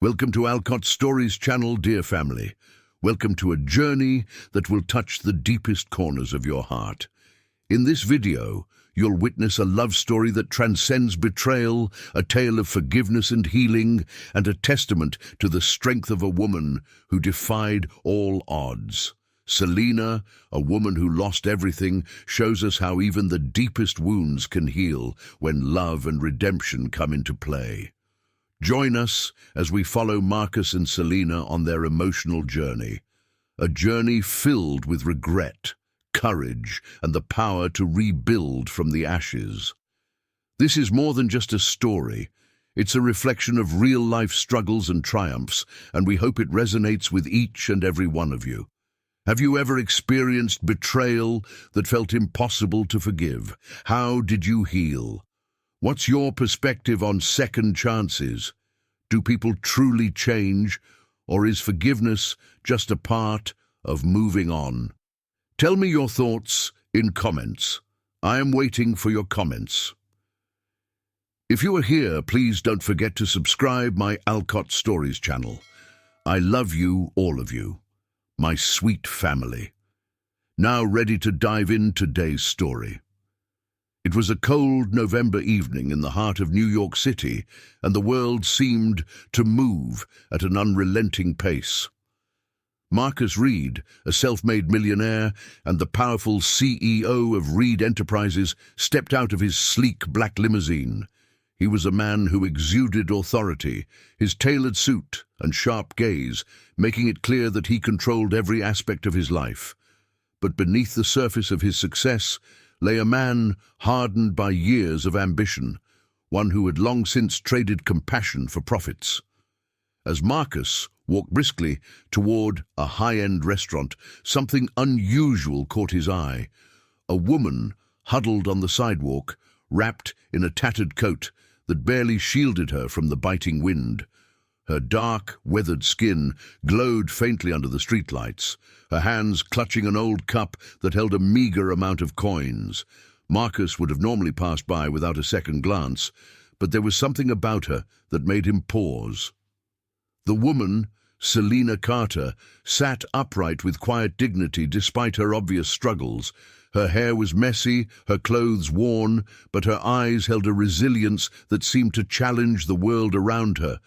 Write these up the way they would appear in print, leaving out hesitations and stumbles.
Welcome to Alcott's Stories channel, dear family. Welcome to a journey that will touch the deepest corners of your heart. In this video, you'll witness a love story that transcends betrayal, a tale of forgiveness and healing, and a testament to the strength of a woman who defied all odds. Selena, a woman who lost everything, shows us how even the deepest wounds can heal when love and redemption come into play. Join us as we follow Marcus and Selena on their emotional journey, a journey filled with regret, courage, and the power to rebuild from the ashes. This is more than just a story. It's a reflection of real-life struggles and triumphs, and we hope it resonates with each and every one of you. Have you ever experienced betrayal that felt impossible to forgive? How did you heal? What's your perspective on second chances? Do people truly change, or is forgiveness just a part of moving on? Tell me your thoughts in comments. I am waiting for your comments. If you are here, please don't forget to subscribe my Alcott Stories channel. I love you, all of you, my sweet family. Now ready to dive in today's story. It was a cold November evening in the heart of New York City, and the world seemed to move at an unrelenting pace. Marcus Reed, a self-made millionaire and the powerful CEO of Reed Enterprises, stepped out of his sleek black limousine. He was a man who exuded authority, his tailored suit and sharp gaze making it clear that he controlled every aspect of his life. But beneath the surface of his success lay a man hardened by years of ambition, one who had long since traded compassion for profits. As Marcus walked briskly toward a high-end restaurant, something unusual caught his eye. A woman huddled on the sidewalk, wrapped in a tattered coat that barely shielded her from the biting wind. Her dark, weathered skin glowed faintly under the streetlights, her hands clutching an old cup that held a meager amount of coins. Marcus would have normally passed by without a second glance, but there was something about her that made him pause. The woman, Selena Carter, sat upright with quiet dignity despite her obvious struggles. Her hair was messy, her clothes worn, but her eyes held a resilience that seemed to challenge the world around her.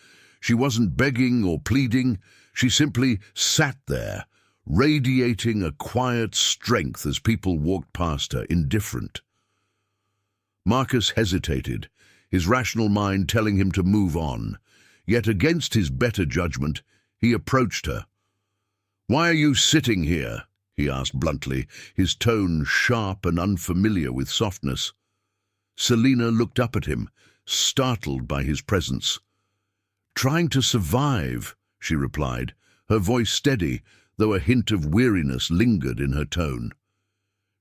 She wasn't begging or pleading, she simply sat there, radiating a quiet strength as people walked past her, indifferent. Marcus hesitated, his rational mind telling him to move on. Yet against his better judgment, he approached her. "Why are you sitting here?" he asked bluntly, his tone sharp and unfamiliar with softness. Selena looked up at him, startled by his presence. "Trying to survive," she replied, her voice steady, though a hint of weariness lingered in her tone.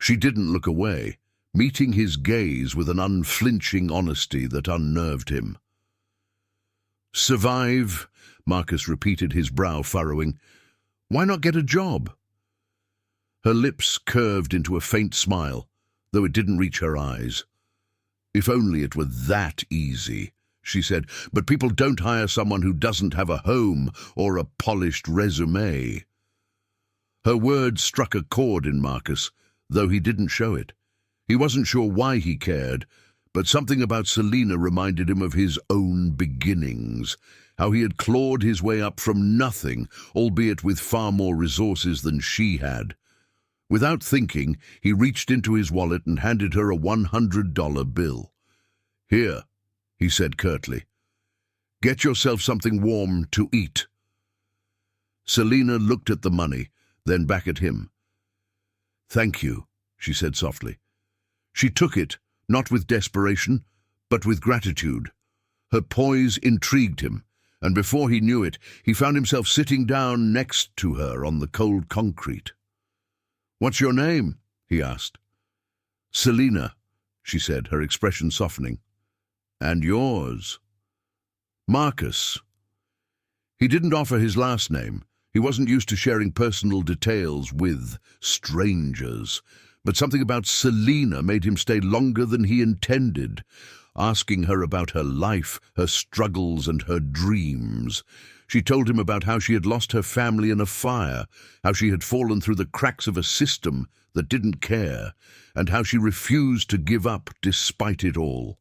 She didn't look away, meeting his gaze with an unflinching honesty that unnerved him. "Survive?" Marcus repeated, his brow furrowing. "Why not get a job?" Her lips curved into a faint smile, though it didn't reach her eyes. "If only it were that easy," she said, "but people don't hire someone who doesn't have a home or a polished resume." Her words struck a chord in Marcus, though he didn't show it. He wasn't sure why he cared, but something about Selena reminded him of his own beginnings, how he had clawed his way up from nothing, albeit with far more resources than she had. Without thinking, he reached into his wallet and handed her a $100 bill. "Here," he said curtly. "Get yourself something warm to eat." Selena looked at the money, then back at him. "Thank you," she said softly. She took it, not with desperation, but with gratitude. Her poise intrigued him, and before he knew it, he found himself sitting down next to her on the cold concrete. "What's your name?" he asked. "Selena," she said, her expression softening. "And yours?" "Marcus." He didn't offer his last name. He wasn't used to sharing personal details with strangers, but something about Selena made him stay longer than he intended. asking her about her life, her struggles, and her dreams. She told him about how she had lost her family in a fire, how she had fallen through the cracks of a system that didn't care, and how she refused to give up despite it all.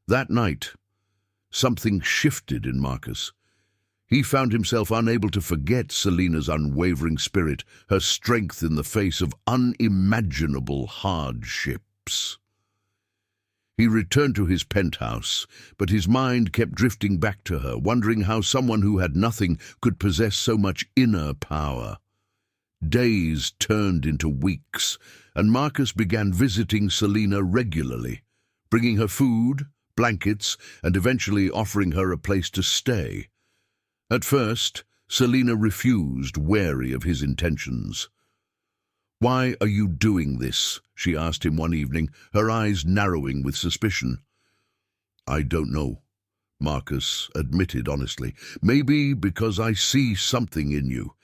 That night, something shifted in Marcus. He found himself unable to forget Selina's unwavering spirit, her strength in the face of unimaginable hardships. He returned to his penthouse, but his mind kept drifting back to her, wondering how someone who had nothing could possess so much inner power. Days turned into weeks, and Marcus began visiting Selina regularly, bringing her food, blankets, and eventually offering her a place to stay. At first, Selina refused, wary of his intentions. "Why are you doing this?" she asked him one evening, her eyes narrowing with suspicion. "I don't know," Marcus admitted honestly. "Maybe because I see something in you,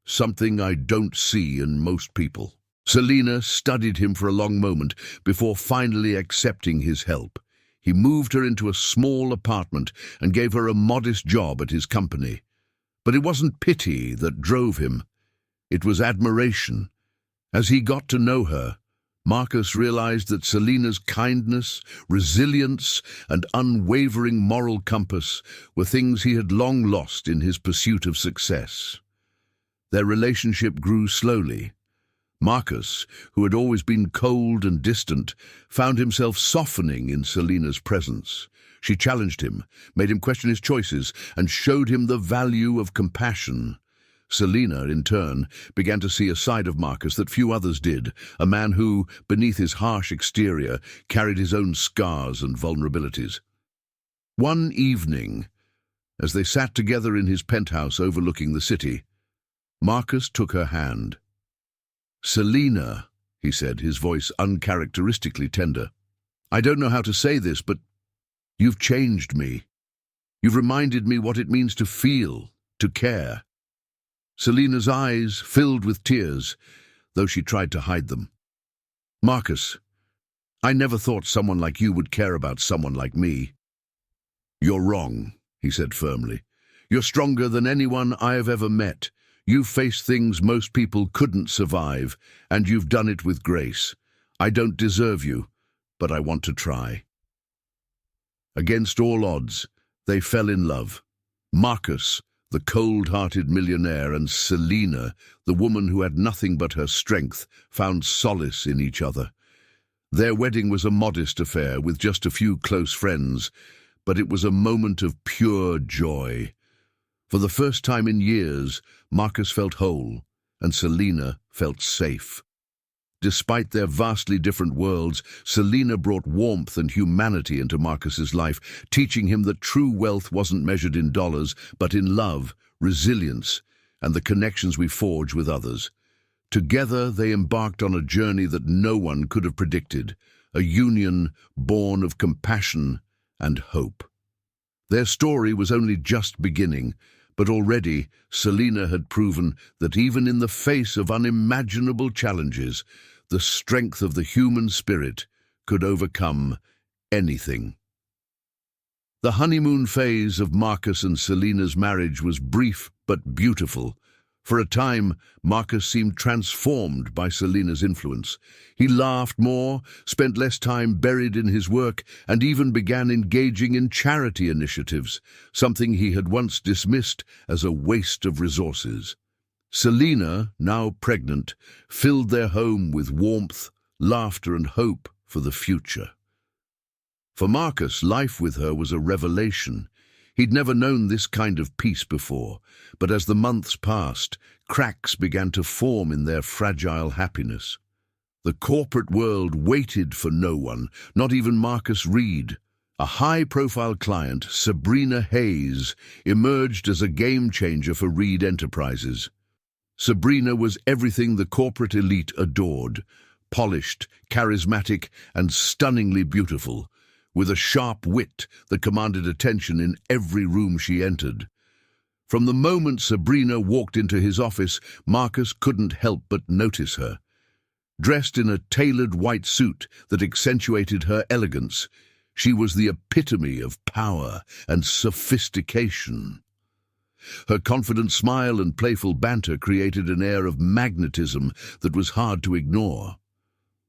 something I don't see in most people." Selina studied him for a long moment before finally accepting his help. He moved her into a small apartment and gave her a modest job at his company. But it wasn't pity that drove him. It was admiration. As he got to know her, Marcus realized that Selina's kindness, resilience, and unwavering moral compass were things he had long lost in his pursuit of success. Their relationship grew slowly. Marcus, who had always been cold and distant, found himself softening in Selina's presence. She challenged him, made him question his choices, and showed him the value of compassion. Selina, in turn, began to see a side of Marcus that few others did, a man who, beneath his harsh exterior, carried his own scars and vulnerabilities. One evening, as they sat together in his penthouse overlooking the city, Marcus took her hand. "Selina," he said, his voice uncharacteristically tender, "I don't know how to say this, but you've changed me. You've reminded me what it means to feel, to care." Selina's eyes filled with tears, though she tried to hide them. "Marcus, I never thought someone like you would care about someone like me." "You're wrong," he said firmly. "You're stronger than anyone I have ever met. You've faced things most people couldn't survive, and you've done it with grace. I don't deserve you, but I want to try." Against all odds, they fell in love. Marcus, the cold-hearted millionaire, and Selina, the woman who had nothing but her strength, found solace in each other. Their wedding was a modest affair with just a few close friends, but it was a moment of pure joy. For the first time in years, Marcus felt whole, and Selina felt safe. Despite their vastly different worlds, Selina brought warmth and humanity into Marcus's life, teaching him that true wealth wasn't measured in dollars, but in love, resilience, and the connections we forge with others. Together, they embarked on a journey that no one could have predicted, a union born of compassion and hope. Their story was only just beginning, but already Selina had proven that even in the face of unimaginable challenges, the strength of the human spirit could overcome anything. The honeymoon phase of Marcus and Selina's marriage was brief but beautiful. For a time, Marcus seemed transformed by Selina's influence. He laughed more, spent less time buried in his work, and even began engaging in charity initiatives, something he had once dismissed as a waste of resources. Selina, now pregnant, filled their home with warmth, laughter, and hope for the future. For Marcus, life with her was a revelation. He'd never known this kind of peace before, but as the months passed, cracks began to form in their fragile happiness. The corporate world waited for no one, not even Marcus Reed. A high-profile client, Sabrina Hayes, emerged as a game-changer for Reed Enterprises. Sabrina was everything the corporate elite adored: polished, charismatic, and stunningly beautiful, with a sharp wit that commanded attention in every room she entered. From the moment Sabrina walked into his office, Marcus couldn't help but notice her. Dressed in a tailored white suit that accentuated her elegance, She was the epitome of power and sophistication. Her confident smile and playful banter created an air of magnetism that was hard to ignore.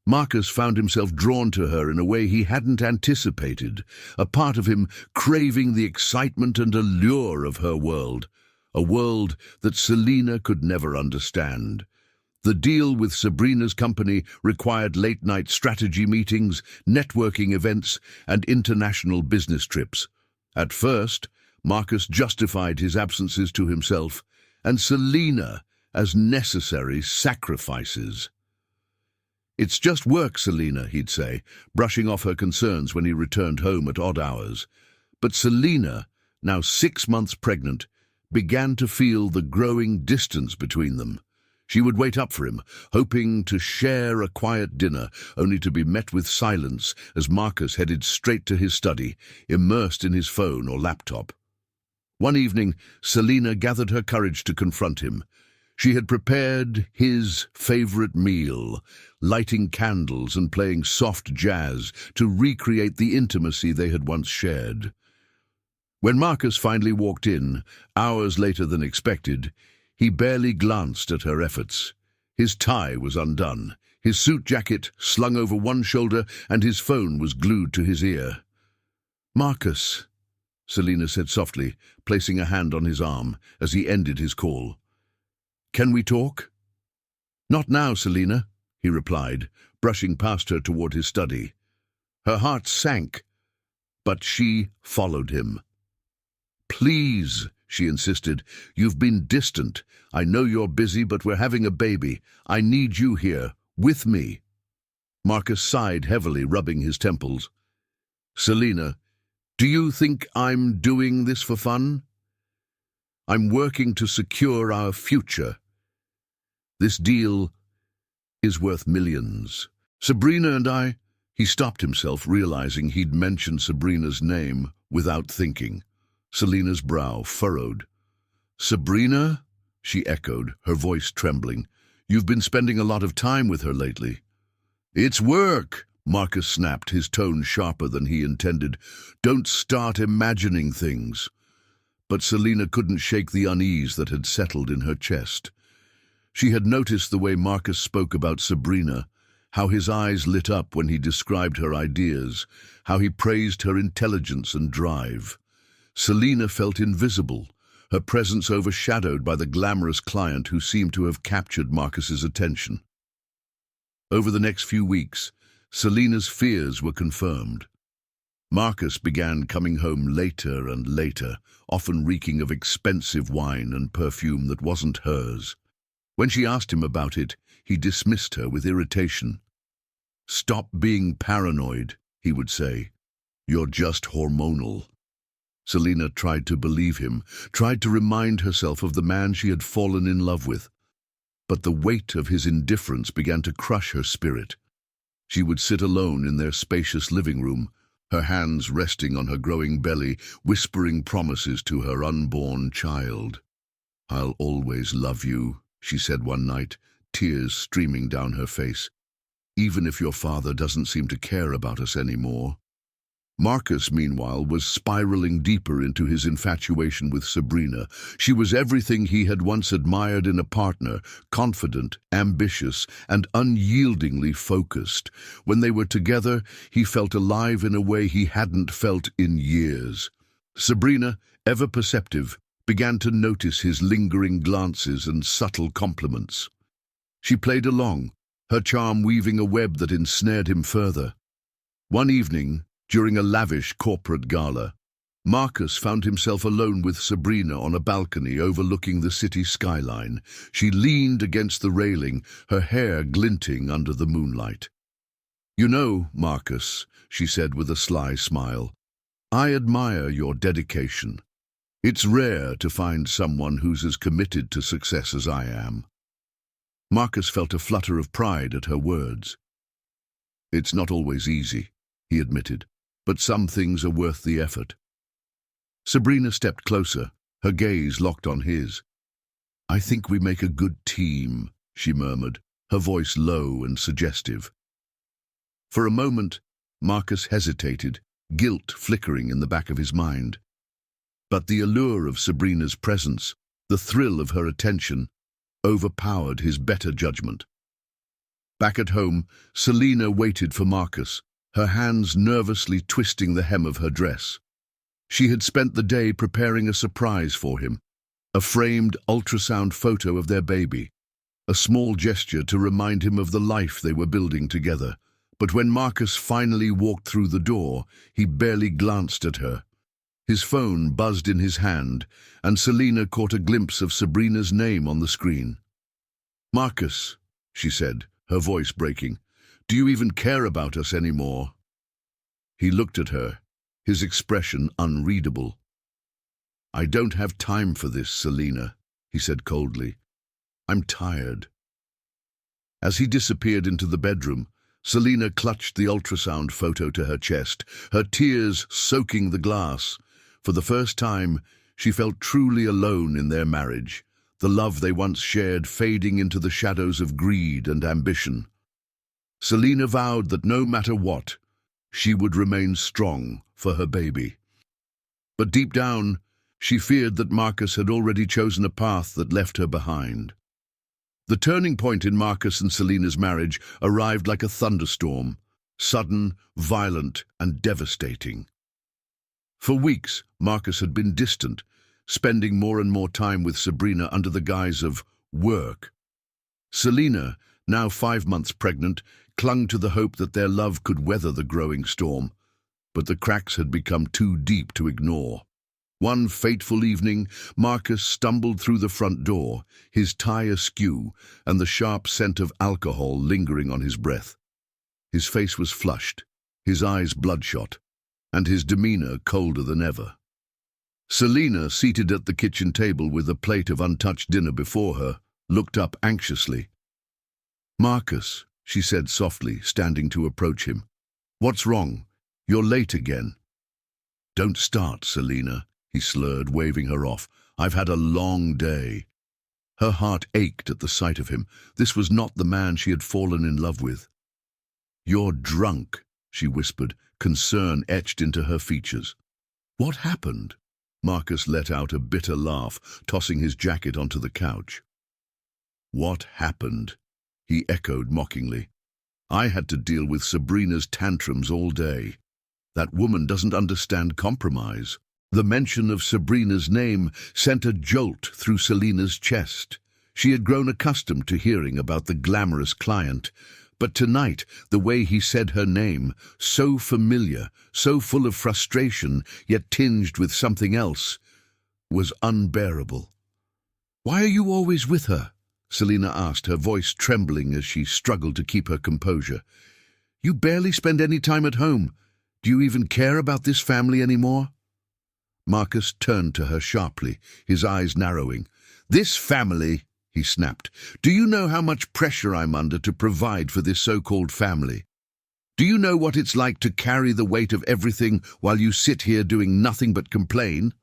Marcus found himself drawn to her in a way he hadn't anticipated, a part of him craving the excitement and allure of her world, a world that Selina could never understand. The deal with Sabrina's company required late-night strategy meetings, networking events, and international business trips. At first, Marcus justified his absences to himself and Selina as necessary sacrifices. "It's just work, Selina," he'd say, brushing off her concerns when he returned home at odd hours. But Selina, now 6 months pregnant, began to feel the growing distance between them. She would wait up for him, hoping to share a quiet dinner, only to be met with silence as Marcus headed straight to his study, immersed in his phone or laptop. One evening, Selina gathered her courage to confront him. She had prepared his favorite meal, lighting candles and playing soft jazz to recreate the intimacy they had once shared. When Marcus finally walked in, hours later than expected, he barely glanced at her efforts. His tie was undone, his suit jacket slung over one shoulder, and his phone was glued to his ear. "Marcus," Selina said softly, placing a hand on his arm as he ended his call. "Can we talk?" "Not now, Selina," he replied, brushing past her toward his study. Her heart sank, but she followed him. "Please," she insisted, "you've been distant. I know you're busy, but we're having a baby. I need you here, with me." Marcus sighed heavily, rubbing his temples. "Selina, do you think I'm doing this for fun? I'm working to secure our future. This deal is worth millions. Sabrina and I—" He stopped himself, realizing he'd mentioned Sabrina's name without thinking. Selina's brow furrowed. "Sabrina?" she echoed, her voice trembling. "You've been spending a lot of time with her lately." "It's work," Marcus snapped, his tone sharper than he intended. "Don't start imagining things." But Selina couldn't shake the unease that had settled in her chest. She had noticed the way Marcus spoke about Sabrina, how his eyes lit up when he described her ideas, how he praised her intelligence and drive. Selina felt invisible, her presence overshadowed by the glamorous client who seemed to have captured Marcus's attention. Over the next few weeks, Selina's fears were confirmed. Marcus began coming home later and later, often reeking of expensive wine and perfume that wasn't hers. When she asked him about it, he dismissed her with irritation. "Stop being paranoid," he would say. "You're just hormonal." Selina tried to believe him, tried to remind herself of the man she had fallen in love with. But the weight of his indifference began to crush her spirit. She would sit alone in their spacious living room, her hands resting on her growing belly, whispering promises to her unborn child. "I'll always love you," she said one night, tears streaming down her face, "even if your father doesn't seem to care about us anymore." Marcus, meanwhile, was spiraling deeper into his infatuation with Sabrina. She was everything he had once admired in a partner, confident, ambitious, and unyieldingly focused. When they were together, he felt alive in a way he hadn't felt in years. Sabrina, ever perceptive, began to notice his lingering glances and subtle compliments. She played along, her charm weaving a web that ensnared him further. One evening, during a lavish corporate gala, Marcus found himself alone with Sabrina on a balcony overlooking the city skyline. She leaned against the railing, her hair glinting under the moonlight. "You know, Marcus," she said with a sly smile, "I admire your dedication. It's rare to find someone who's as committed to success as I am." Marcus felt a flutter of pride at her words. "It's not always easy," he admitted, "but some things are worth the effort." Sabrina stepped closer, her gaze locked on his. "I think we make a good team," she murmured, her voice low and suggestive. For a moment, Marcus hesitated, guilt flickering in the back of his mind. But the allure of Sabrina's presence, the thrill of her attention, overpowered his better judgment. Back at home, Selina waited for Marcus, her hands nervously twisting the hem of her dress. She had spent the day preparing a surprise for him, a framed ultrasound photo of their baby, a small gesture to remind him of the life they were building together. But when Marcus finally walked through the door, he barely glanced at her. His phone buzzed in his hand, and Selina caught a glimpse of Sabrina's name on the screen. "Marcus," she said, her voice breaking, "do you even care about us anymore?" He looked at her, his expression unreadable. "I don't have time for this, Selina," he said coldly. "I'm tired." As he disappeared into the bedroom, Selina clutched the ultrasound photo to her chest, her tears soaking the glass. For the first time, she felt truly alone in their marriage, the love they once shared fading into the shadows of greed and ambition. Selina vowed that no matter what, she would remain strong for her baby. But deep down, she feared that Marcus had already chosen a path that left her behind. The turning point in Marcus and Selina's marriage arrived like a thunderstorm, sudden, violent, and devastating. For weeks, Marcus had been distant, spending more and more time with Sabrina under the guise of work. Selina, now 5 months pregnant, clung to the hope that their love could weather the growing storm, but the cracks had become too deep to ignore. One fateful evening, Marcus stumbled through the front door, his tie askew and the sharp scent of alcohol lingering on his breath. His face was flushed, his eyes bloodshot, and his demeanor colder than ever. Selina, seated at the kitchen table with a plate of untouched dinner before her, looked up anxiously. "Marcus," she said softly, standing to approach him. "What's wrong? You're late again." "Don't start, Selina," he slurred, waving her off. "I've had a long day." Her heart ached at the sight of him. This was not the man she had fallen in love with. "You're drunk," she whispered, concern etched into her features. "What happened?" Marcus let out a bitter laugh, tossing his jacket onto the couch. "What happened?" he echoed mockingly. "I had to deal with Sabrina's tantrums all day. That woman doesn't understand compromise." The mention of Sabrina's name sent a jolt through Selina's chest. She had grown accustomed to hearing about the glamorous client, but tonight, the way he said her name, so familiar, so full of frustration, yet tinged with something else, was unbearable. "Why are you always with her?" Selina asked, her voice trembling as she struggled to keep her composure. "You barely spend any time at home. Do you even care about this family anymore?" Marcus turned to her sharply, his eyes narrowing. "This family," he snapped. "Do you know how much pressure I'm under to provide for this so-called family? Do you know what it's like to carry the weight of everything while you sit here doing nothing but complain?"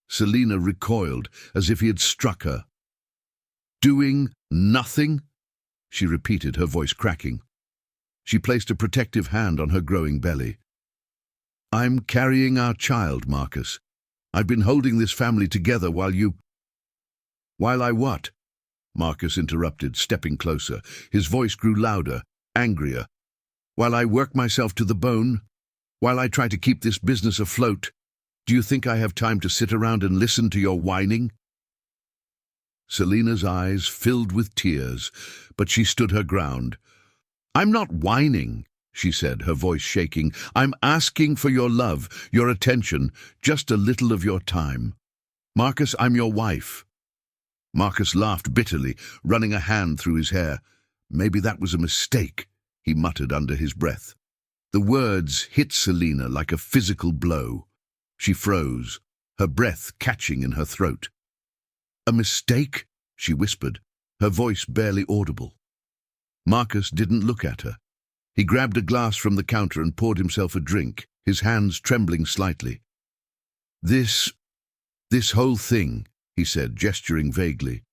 Selina recoiled, as if he had struck her. "Doing nothing?" she repeated, her voice cracking. She placed a protective hand on her growing belly. "I'm carrying our child, Marcus. I've been holding this family together while you—" "While I what?" Marcus interrupted, stepping closer. His voice grew louder, angrier. "While I work myself to the bone? While I try to keep this business afloat? Do you think I have time to sit around and listen to your whining?" Selina's eyes filled with tears, but she stood her ground. "I'm not whining," she said, her voice shaking. "I'm asking for your love, your attention, just a little of your time. Marcus, I'm your wife." Marcus laughed bitterly, running a hand through his hair. "Maybe that was a mistake," he muttered under his breath. The words hit Selina like a physical blow. She froze, her breath catching in her throat. "A mistake?" she whispered, her voice barely audible. Marcus didn't look at her. He grabbed a glass from the counter and poured himself a drink, his hands trembling slightly. This whole thing," he said, gesturing vaguely.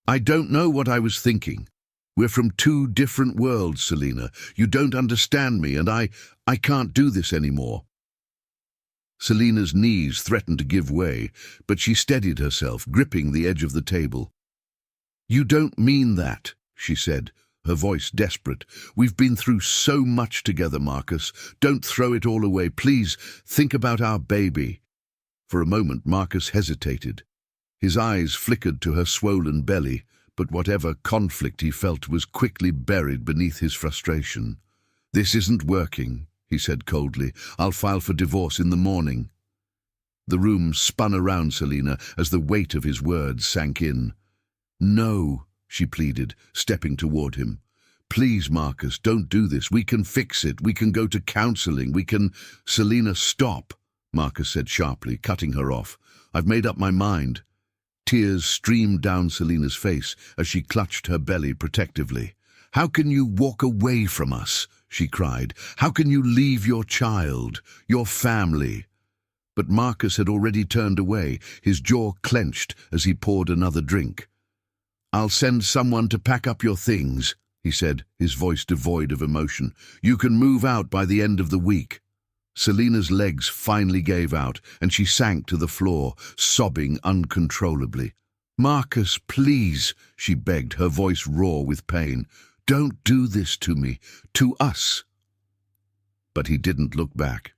"I don't know what I was thinking. We're from two different worlds, Selina. You don't understand me, and I can't do this anymore. Selina's knees threatened to give way, but she steadied herself, gripping the edge of the table. "You don't mean that," she said, her voice desperate. "We've been through so much together, Marcus. Don't throw it all away. Please, think about our baby." For a moment, Marcus hesitated. His eyes flickered to her swollen belly, but whatever conflict he felt was quickly buried beneath his frustration. "This isn't working," he said coldly. "I'll file for divorce in the morning." The room spun around Selina as the weight of his words sank in. "No," she pleaded, stepping toward him. "Please, Marcus, don't do this. We can fix it. We can go to counseling. We can—" "Selina, stop," Marcus said sharply, cutting her off. "I've made up my mind." Tears streamed down Selina's face as she clutched her belly protectively. "How can you walk away from us?" she cried. "How can you leave your child, your family?" But Marcus had already turned away, his jaw clenched as he poured another drink. "I'll send someone to pack up your things," he said, his voice devoid of emotion. "You can move out by the end of the week." Selina's legs finally gave out, and she sank to the floor, sobbing uncontrollably. "Marcus, please," she begged, her voice raw with pain. "Don't do this to me, to us." But he didn't look back.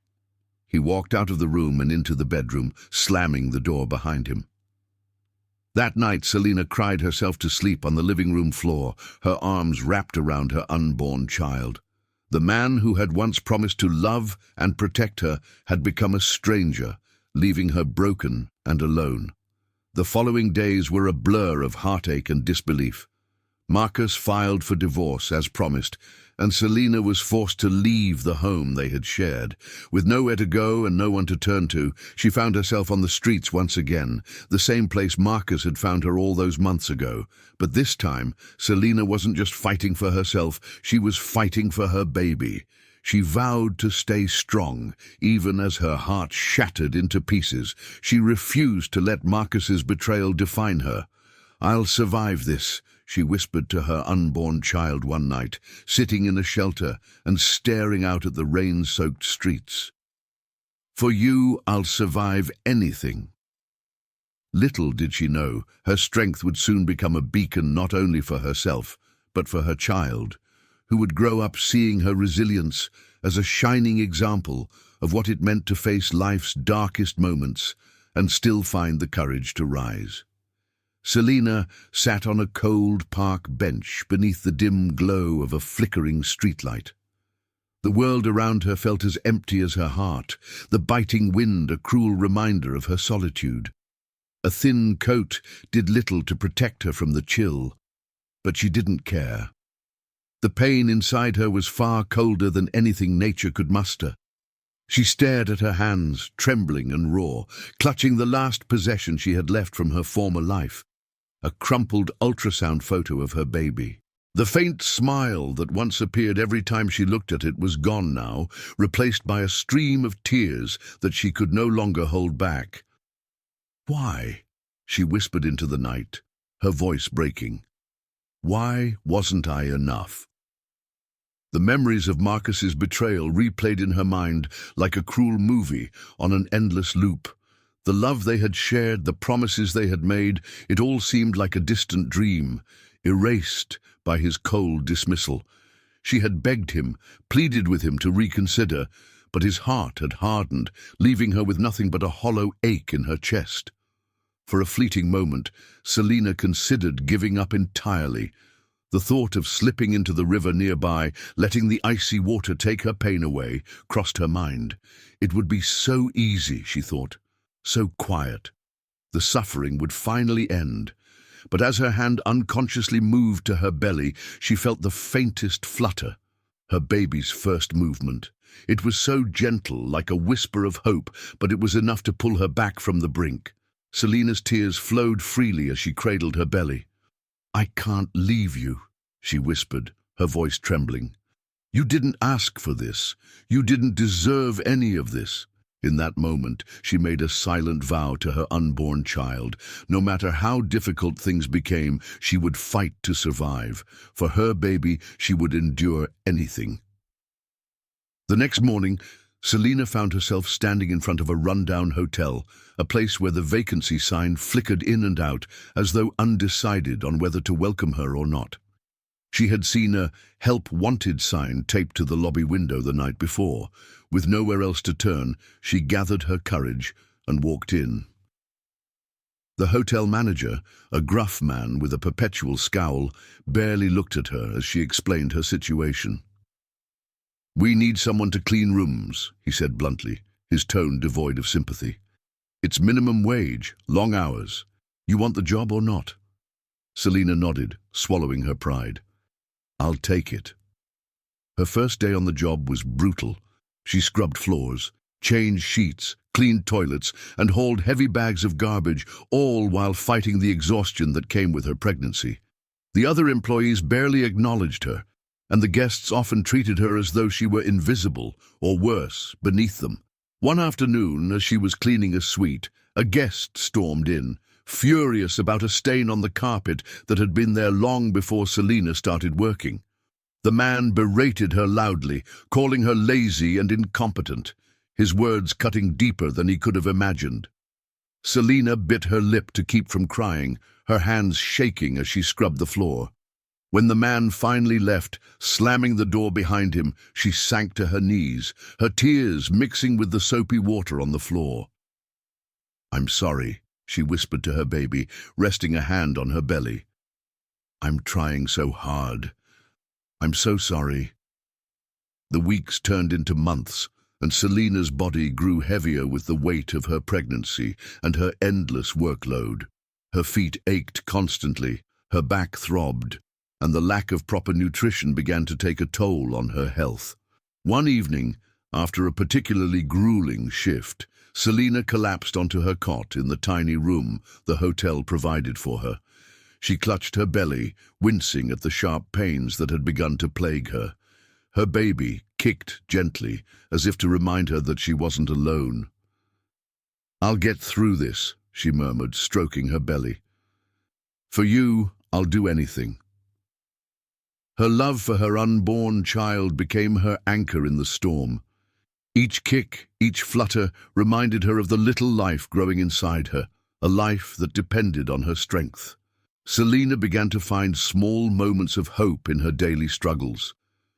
He walked out of the room and into the bedroom, slamming the door behind him. That night, Selina cried herself to sleep on the living room floor, her arms wrapped around her unborn child. The man who had once promised to love and protect her had become a stranger, leaving her broken and alone. The following days were a blur of heartache and disbelief. Marcus filed for divorce, as promised, and Selina was forced to leave the home they had shared. With nowhere to go and no one to turn to, she found herself on the streets once again, the same place Marcus had found her all those months ago. But this time, Selina wasn't just fighting for herself, she was fighting for her baby. She vowed to stay strong, even as her heart shattered into pieces. She refused to let Marcus's betrayal define her. "I'll survive this," she whispered to her unborn child one night, sitting in a shelter and staring out at the rain-soaked streets. "For you, I'll survive anything." Little did she know, her strength would soon become a beacon not only for herself, but for her child, who would grow up seeing her resilience as a shining example of what it meant to face life's darkest moments and still find the courage to rise. Selina sat on a cold park bench beneath the dim glow of a flickering streetlight. The world around her felt as empty as her heart, the biting wind a cruel reminder of her solitude. A thin coat did little to protect her from the chill, but she didn't care. The pain inside her was far colder than anything nature could muster. She stared at her hands, trembling and raw, clutching the last possession she had left from her former life, a crumpled ultrasound photo of her baby. The faint smile that once appeared every time she looked at it was gone now, replaced by a stream of tears that she could no longer hold back. "Why?" she whispered into the night, her voice breaking. "Why wasn't I enough?" The memories of Marcus's betrayal replayed in her mind like a cruel movie on an endless loop. The love they had shared, the promises they had made, it all seemed like a distant dream, erased by his cold dismissal. She had begged him, pleaded with him to reconsider, but his heart had hardened, leaving her with nothing but a hollow ache in her chest. For a fleeting moment, Selina considered giving up entirely. The thought of slipping into the river nearby, letting the icy water take her pain away, crossed her mind. It would be so easy, she thought, so quiet. The suffering would finally end. But as her hand unconsciously moved to her belly, she felt the faintest flutter, her baby's first movement. It was so gentle, like a whisper of hope, but it was enough to pull her back from the brink. Selina's tears flowed freely as she cradled her belly. "I can't leave you," she whispered, her voice trembling. "You didn't ask for this. You didn't deserve any of this." In that moment, she made a silent vow to her unborn child. No matter how difficult things became, she would fight to survive. For her baby, she would endure anything. The next morning, Selina found herself standing in front of a rundown hotel, a place where the vacancy sign flickered in and out as though undecided on whether to welcome her or not. She had seen a "Help Wanted" sign taped to the lobby window the night before. With nowhere else to turn, she gathered her courage and walked in. The hotel manager, a gruff man with a perpetual scowl, barely looked at her as she explained her situation. "We need someone to clean rooms," he said bluntly, his tone devoid of sympathy. "It's minimum wage, long hours. You want the job or not?" Selina nodded, swallowing her pride. "I'll take it." Her first day on the job was brutal. She scrubbed floors, changed sheets, cleaned toilets, and hauled heavy bags of garbage, all while fighting the exhaustion that came with her pregnancy. The other employees barely acknowledged her, and the guests often treated her as though she were invisible, or worse, beneath them. One afternoon, as she was cleaning a suite, a guest stormed in, furious about a stain on the carpet that had been there long before Selina started working. The man berated her loudly, calling her lazy and incompetent, his words cutting deeper than he could have imagined. Selina bit her lip to keep from crying, her hands shaking as she scrubbed the floor. When the man finally left, slamming the door behind him, she sank to her knees, her tears mixing with the soapy water on the floor. "I'm sorry," she whispered to her baby, resting a hand on her belly. "I'm trying so hard. I'm so sorry." The weeks turned into months, and Selina's body grew heavier with the weight of her pregnancy and her endless workload. Her feet ached constantly, her back throbbed, and the lack of proper nutrition began to take a toll on her health. One evening, after a particularly grueling shift, Selina collapsed onto her cot in the tiny room the hotel provided for her. She clutched her belly, wincing at the sharp pains that had begun to plague her. Her baby kicked gently, as if to remind her that she wasn't alone. "I'll get through this," she murmured, stroking her belly. "For you, I'll do anything." Her love for her unborn child became her anchor in the storm. Each kick, each flutter reminded her of the little life growing inside her, a life that depended on her strength. Selina began to find small moments of hope in her daily struggles.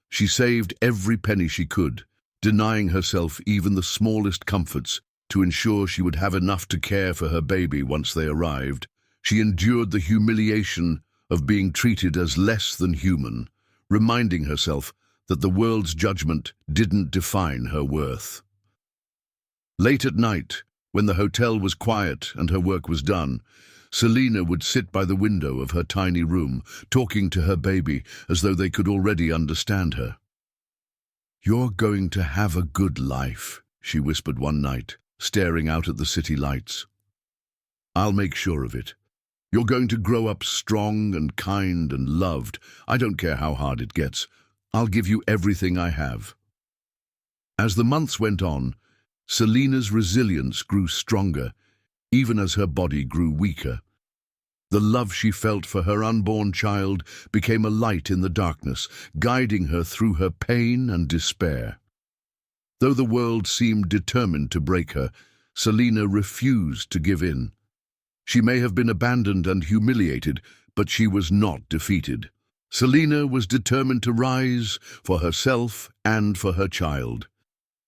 She saved every penny she could, denying herself even the smallest comforts to ensure she would have enough to care for her baby once they arrived. She endured the humiliation of being treated as less than human, reminding herself that the world's judgment didn't define her worth. Late at night, when the hotel was quiet and her work was done, Selina would sit by the window of her tiny room, talking to her baby as though they could already understand her. "You're going to have a good life," she whispered one night, staring out at the city lights. "I'll make sure of it. You're going to grow up strong and kind and loved. I don't care how hard it gets. I'll give you everything I have." As the months went on, Selina's resilience grew stronger, even as her body grew weaker. The love she felt for her unborn child became a light in the darkness, guiding her through her pain and despair. Though the world seemed determined to break her, Selina refused to give in. She may have been abandoned and humiliated, but she was not defeated. Selina was determined to rise for herself and for her child.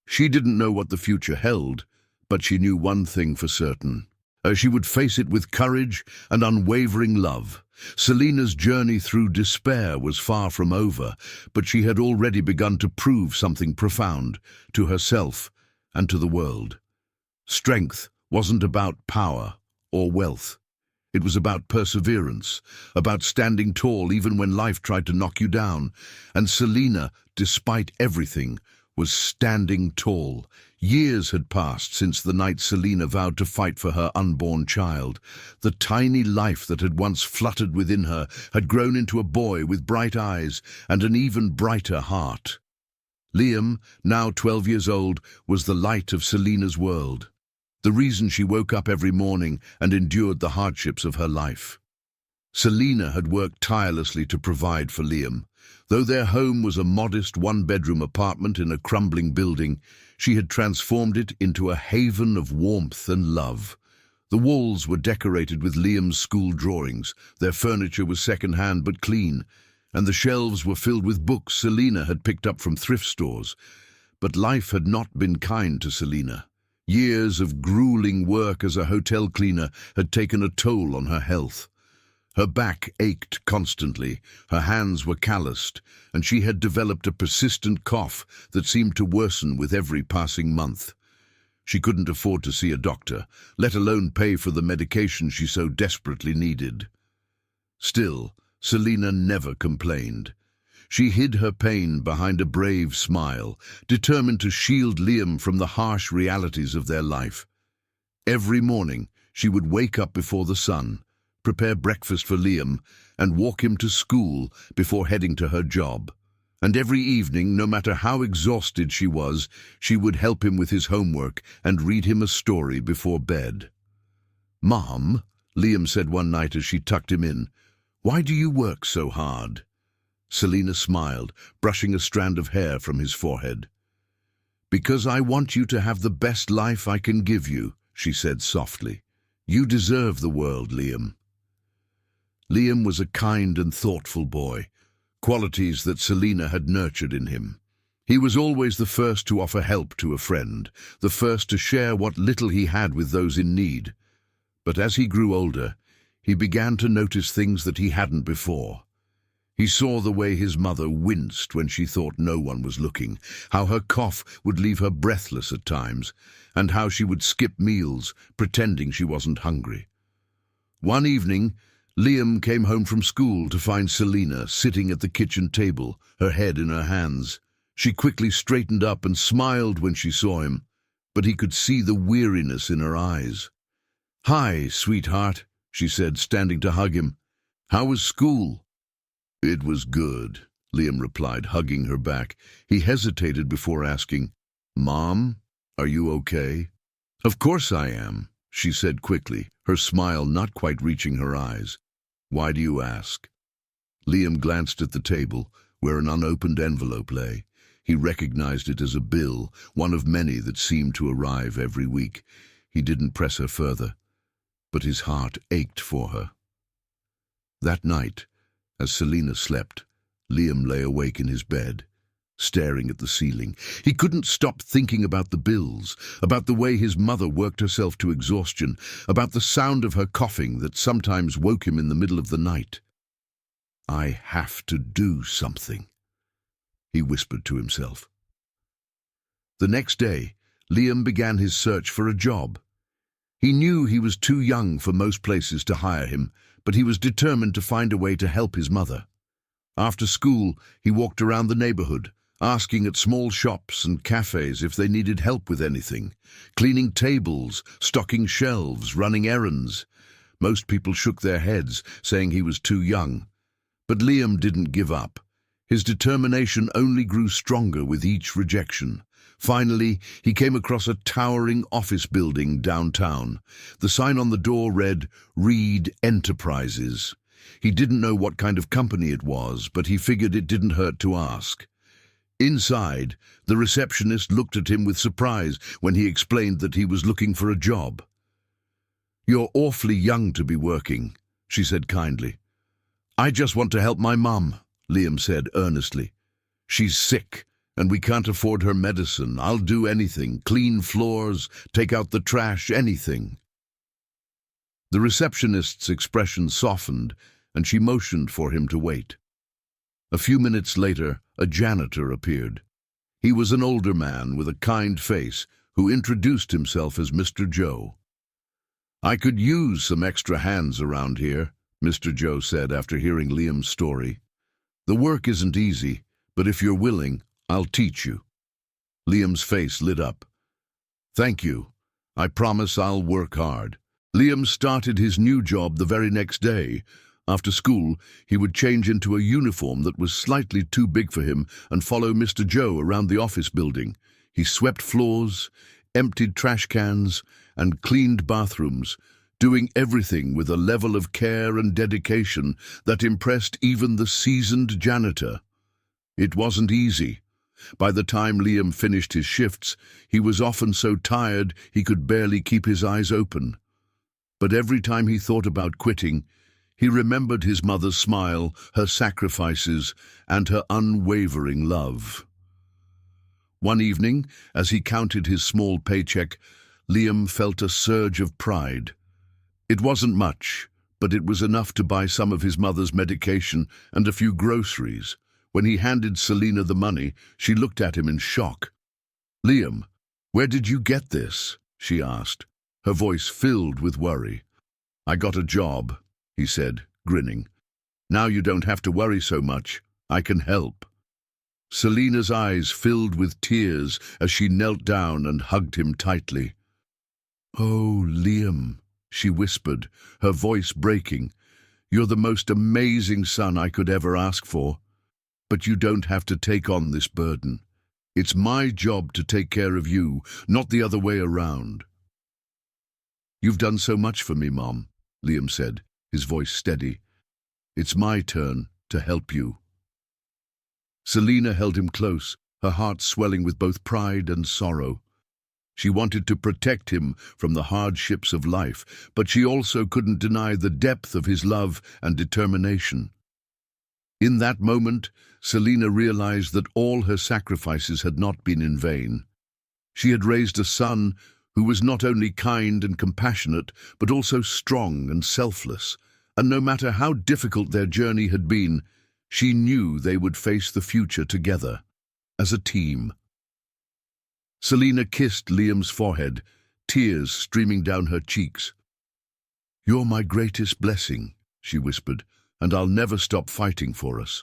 She didn't know what the future held, but she knew one thing for certain. She would face it with courage and unwavering love. Selina's journey through despair was far from over, but she had already begun to prove something profound to herself and to the world. Strength wasn't about power or wealth. It was about perseverance, about standing tall even when life tried to knock you down. And Selina, despite everything, was standing tall. Years had passed since the night Selina vowed to fight for her unborn child. The tiny life that had once fluttered within her had grown into a boy with bright eyes and an even brighter heart. Liam, now 12 years old, was the light of Selina's world, the reason she woke up every morning and endured the hardships of her life. Selina had worked tirelessly to provide for Liam. Though their home was a modest one-bedroom apartment in a crumbling building, she had transformed it into a haven of warmth and love. The walls were decorated with Liam's school drawings, their furniture was second-hand but clean, and the shelves were filled with books Selina had picked up from thrift stores. But life had not been kind to Selina. Years of grueling work as a hotel cleaner had taken a toll on her health. Her back ached constantly, her hands were calloused, and she had developed a persistent cough that seemed to worsen with every passing month. She couldn't afford to see a doctor, let alone pay for the medication she so desperately needed. Still, Selina never complained. She hid her pain behind a brave smile, determined to shield Liam from the harsh realities of their life. Every morning, she would wake up before the sun, prepare breakfast for Liam, and walk him to school before heading to her job. And every evening, no matter how exhausted she was, she would help him with his homework and read him a story before bed. "Mom," Liam said one night as she tucked him in, "why do you work so hard?" Selina smiled, brushing a strand of hair from his forehead. "Because I want you to have the best life I can give you," she said softly. "You deserve the world, Liam." Liam was a kind and thoughtful boy, qualities that Selina had nurtured in him. He was always the first to offer help to a friend, the first to share what little he had with those in need. But as he grew older, he began to notice things that he hadn't before. He saw the way his mother winced when she thought no one was looking, how her cough would leave her breathless at times, and how she would skip meals, pretending she wasn't hungry. One evening, Liam came home from school to find Selina sitting at the kitchen table, her head in her hands. She quickly straightened up and smiled when she saw him, but he could see the weariness in her eyes. "Hi, sweetheart," she said, standing to hug him. "How was school?" "It was good," Liam replied, hugging her back. He hesitated before asking, "Mom, are you okay?" "Of course I am," she said quickly, her smile not quite reaching her eyes. "Why do you ask?" Liam glanced at the table, where an unopened envelope lay. He recognized it as a bill, one of many that seemed to arrive every week. He didn't press her further, but his heart ached for her. That night, as Selina slept, Liam lay awake in his bed, staring at the ceiling. He couldn't stop thinking about the bills, about the way his mother worked herself to exhaustion, about the sound of her coughing that sometimes woke him in the middle of the night. "I have to do something," he whispered to himself. The next day, Liam began his search for a job. He knew he was too young for most places to hire him, but he was determined to find a way to help his mother. After school, he walked around the neighborhood, asking at small shops and cafes if they needed help with anything, cleaning tables, stocking shelves, running errands. Most people shook their heads, saying he was too young. But Liam didn't give up. His determination only grew stronger with each rejection. Finally, he came across a towering office building downtown. The sign on the door read, "Reed Enterprises." He didn't know what kind of company it was, but he figured it didn't hurt to ask. Inside, the receptionist looked at him with surprise when he explained that he was looking for a job. "You're awfully young to be working," she said kindly. "I just want to help my mum," Liam said earnestly. "She's sick, and we can't afford her medicine. I'll do anything, clean floors, take out the trash, anything." The receptionist's expression softened, and she motioned for him to wait. A few minutes later, a janitor appeared. He was an older man with a kind face who introduced himself as Mr. Joe. "I could use some extra hands around here," Mr. Joe said after hearing Liam's story. "The work isn't easy, but if you're willing, I'll teach you." Liam's face lit up. "Thank you. I promise I'll work hard." Liam started his new job the very next day. After school, he would change into a uniform that was slightly too big for him and follow Mr. Joe around the office building. He swept floors, emptied trash cans, and cleaned bathrooms, doing everything with a level of care and dedication that impressed even the seasoned janitor. It wasn't easy. By the time Liam finished his shifts, he was often so tired he could barely keep his eyes open. But every time he thought about quitting, he remembered his mother's smile, her sacrifices, and her unwavering love. One evening, as he counted his small paycheck, Liam felt a surge of pride. It wasn't much, but it was enough to buy some of his mother's medication and a few groceries. When he handed Selina the money, she looked at him in shock. "Liam, where did you get this?" she asked, her voice filled with worry. "I got a job," he said, grinning. "Now you don't have to worry so much. I can help." Selina's eyes filled with tears as she knelt down and hugged him tightly. "Oh, Liam," she whispered, her voice breaking, "you're the most amazing son I could ever ask for. But you don't have to take on this burden. It's my job to take care of you, not the other way around." "You've done so much for me, Mom," Liam said, his voice steady. "It's my turn to help you." Selina held him close, her heart swelling with both pride and sorrow. She wanted to protect him from the hardships of life, but she also couldn't deny the depth of his love and determination. In that moment, Selina realized that all her sacrifices had not been in vain. She had raised a son who was not only kind and compassionate, but also strong and selfless, and no matter how difficult their journey had been, she knew they would face the future together, as a team. Selina kissed Liam's forehead, tears streaming down her cheeks. "You're my greatest blessing," she whispered, "and I'll never stop fighting for us."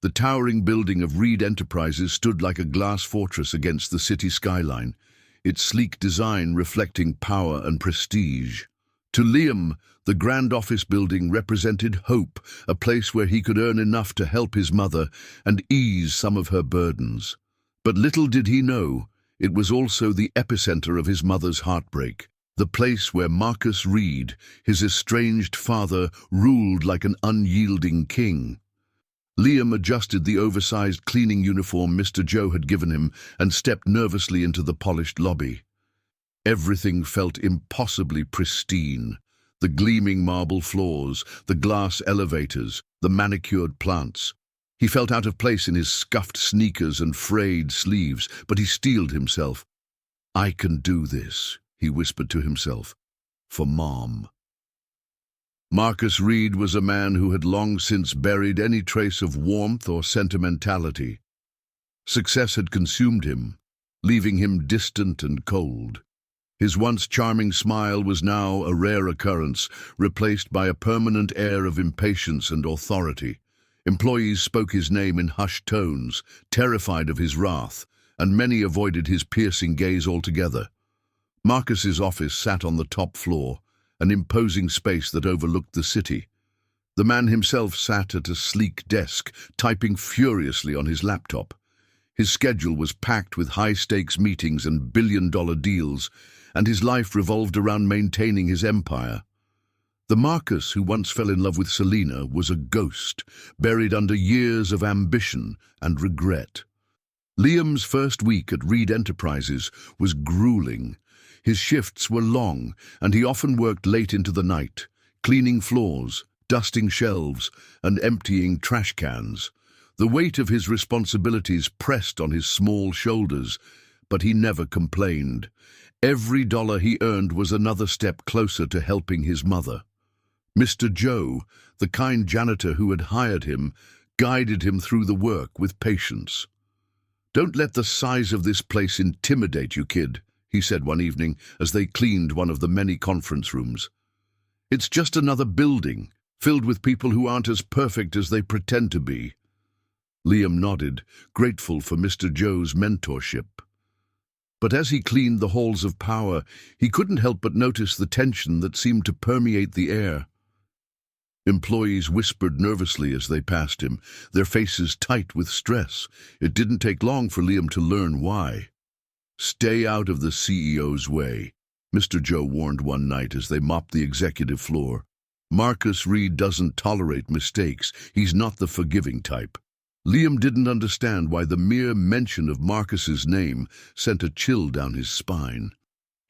The towering building of Reed Enterprises stood like a glass fortress against the city skyline, its sleek design reflecting power and prestige. To Liam, the grand office building represented hope, a place where he could earn enough to help his mother and ease some of her burdens. But little did he know, it was also the epicenter of his mother's heartbreak, the place where Marcus Reed, his estranged father, ruled like an unyielding king. Liam adjusted the oversized cleaning uniform Mr. Joe had given him and stepped nervously into the polished lobby. Everything felt impossibly pristine. The gleaming marble floors, the glass elevators, the manicured plants. He felt out of place in his scuffed sneakers and frayed sleeves, but he steeled himself. "I can do this," he whispered to himself, "for Mom." Marcus Reed was a man who had long since buried any trace of warmth or sentimentality. Success had consumed him, leaving him distant and cold. His once charming smile was now a rare occurrence, replaced by a permanent air of impatience and authority. Employees spoke his name in hushed tones, terrified of his wrath, and many avoided his piercing gaze altogether. Marcus's office sat on the top floor, an imposing space that overlooked the city. The man himself sat at a sleek desk, typing furiously on his laptop. His schedule was packed with high-stakes meetings and billion-dollar deals, and his life revolved around maintaining his empire. The Marcus who once fell in love with Selina was a ghost, buried under years of ambition and regret. Liam's first week at Reed Enterprises was grueling. His shifts were long, and he often worked late into the night, cleaning floors, dusting shelves, and emptying trash cans. The weight of his responsibilities pressed on his small shoulders, but he never complained. Every dollar he earned was another step closer to helping his mother. Mr. Joe, the kind janitor who had hired him, guided him through the work with patience. "Don't let the size of this place intimidate you, kid," he said one evening as they cleaned one of the many conference rooms. "It's just another building, filled with people who aren't as perfect as they pretend to be." Liam nodded, grateful for Mr. Joe's mentorship. But as he cleaned the halls of power, he couldn't help but notice the tension that seemed to permeate the air. Employees whispered nervously as they passed him, their faces tight with stress. It didn't take long for Liam to learn why. "Stay out of the CEO's way," Mr. Joe warned one night as they mopped the executive floor. "Marcus Reed doesn't tolerate mistakes. He's not the forgiving type." Liam didn't understand why the mere mention of Marcus's name sent a chill down his spine.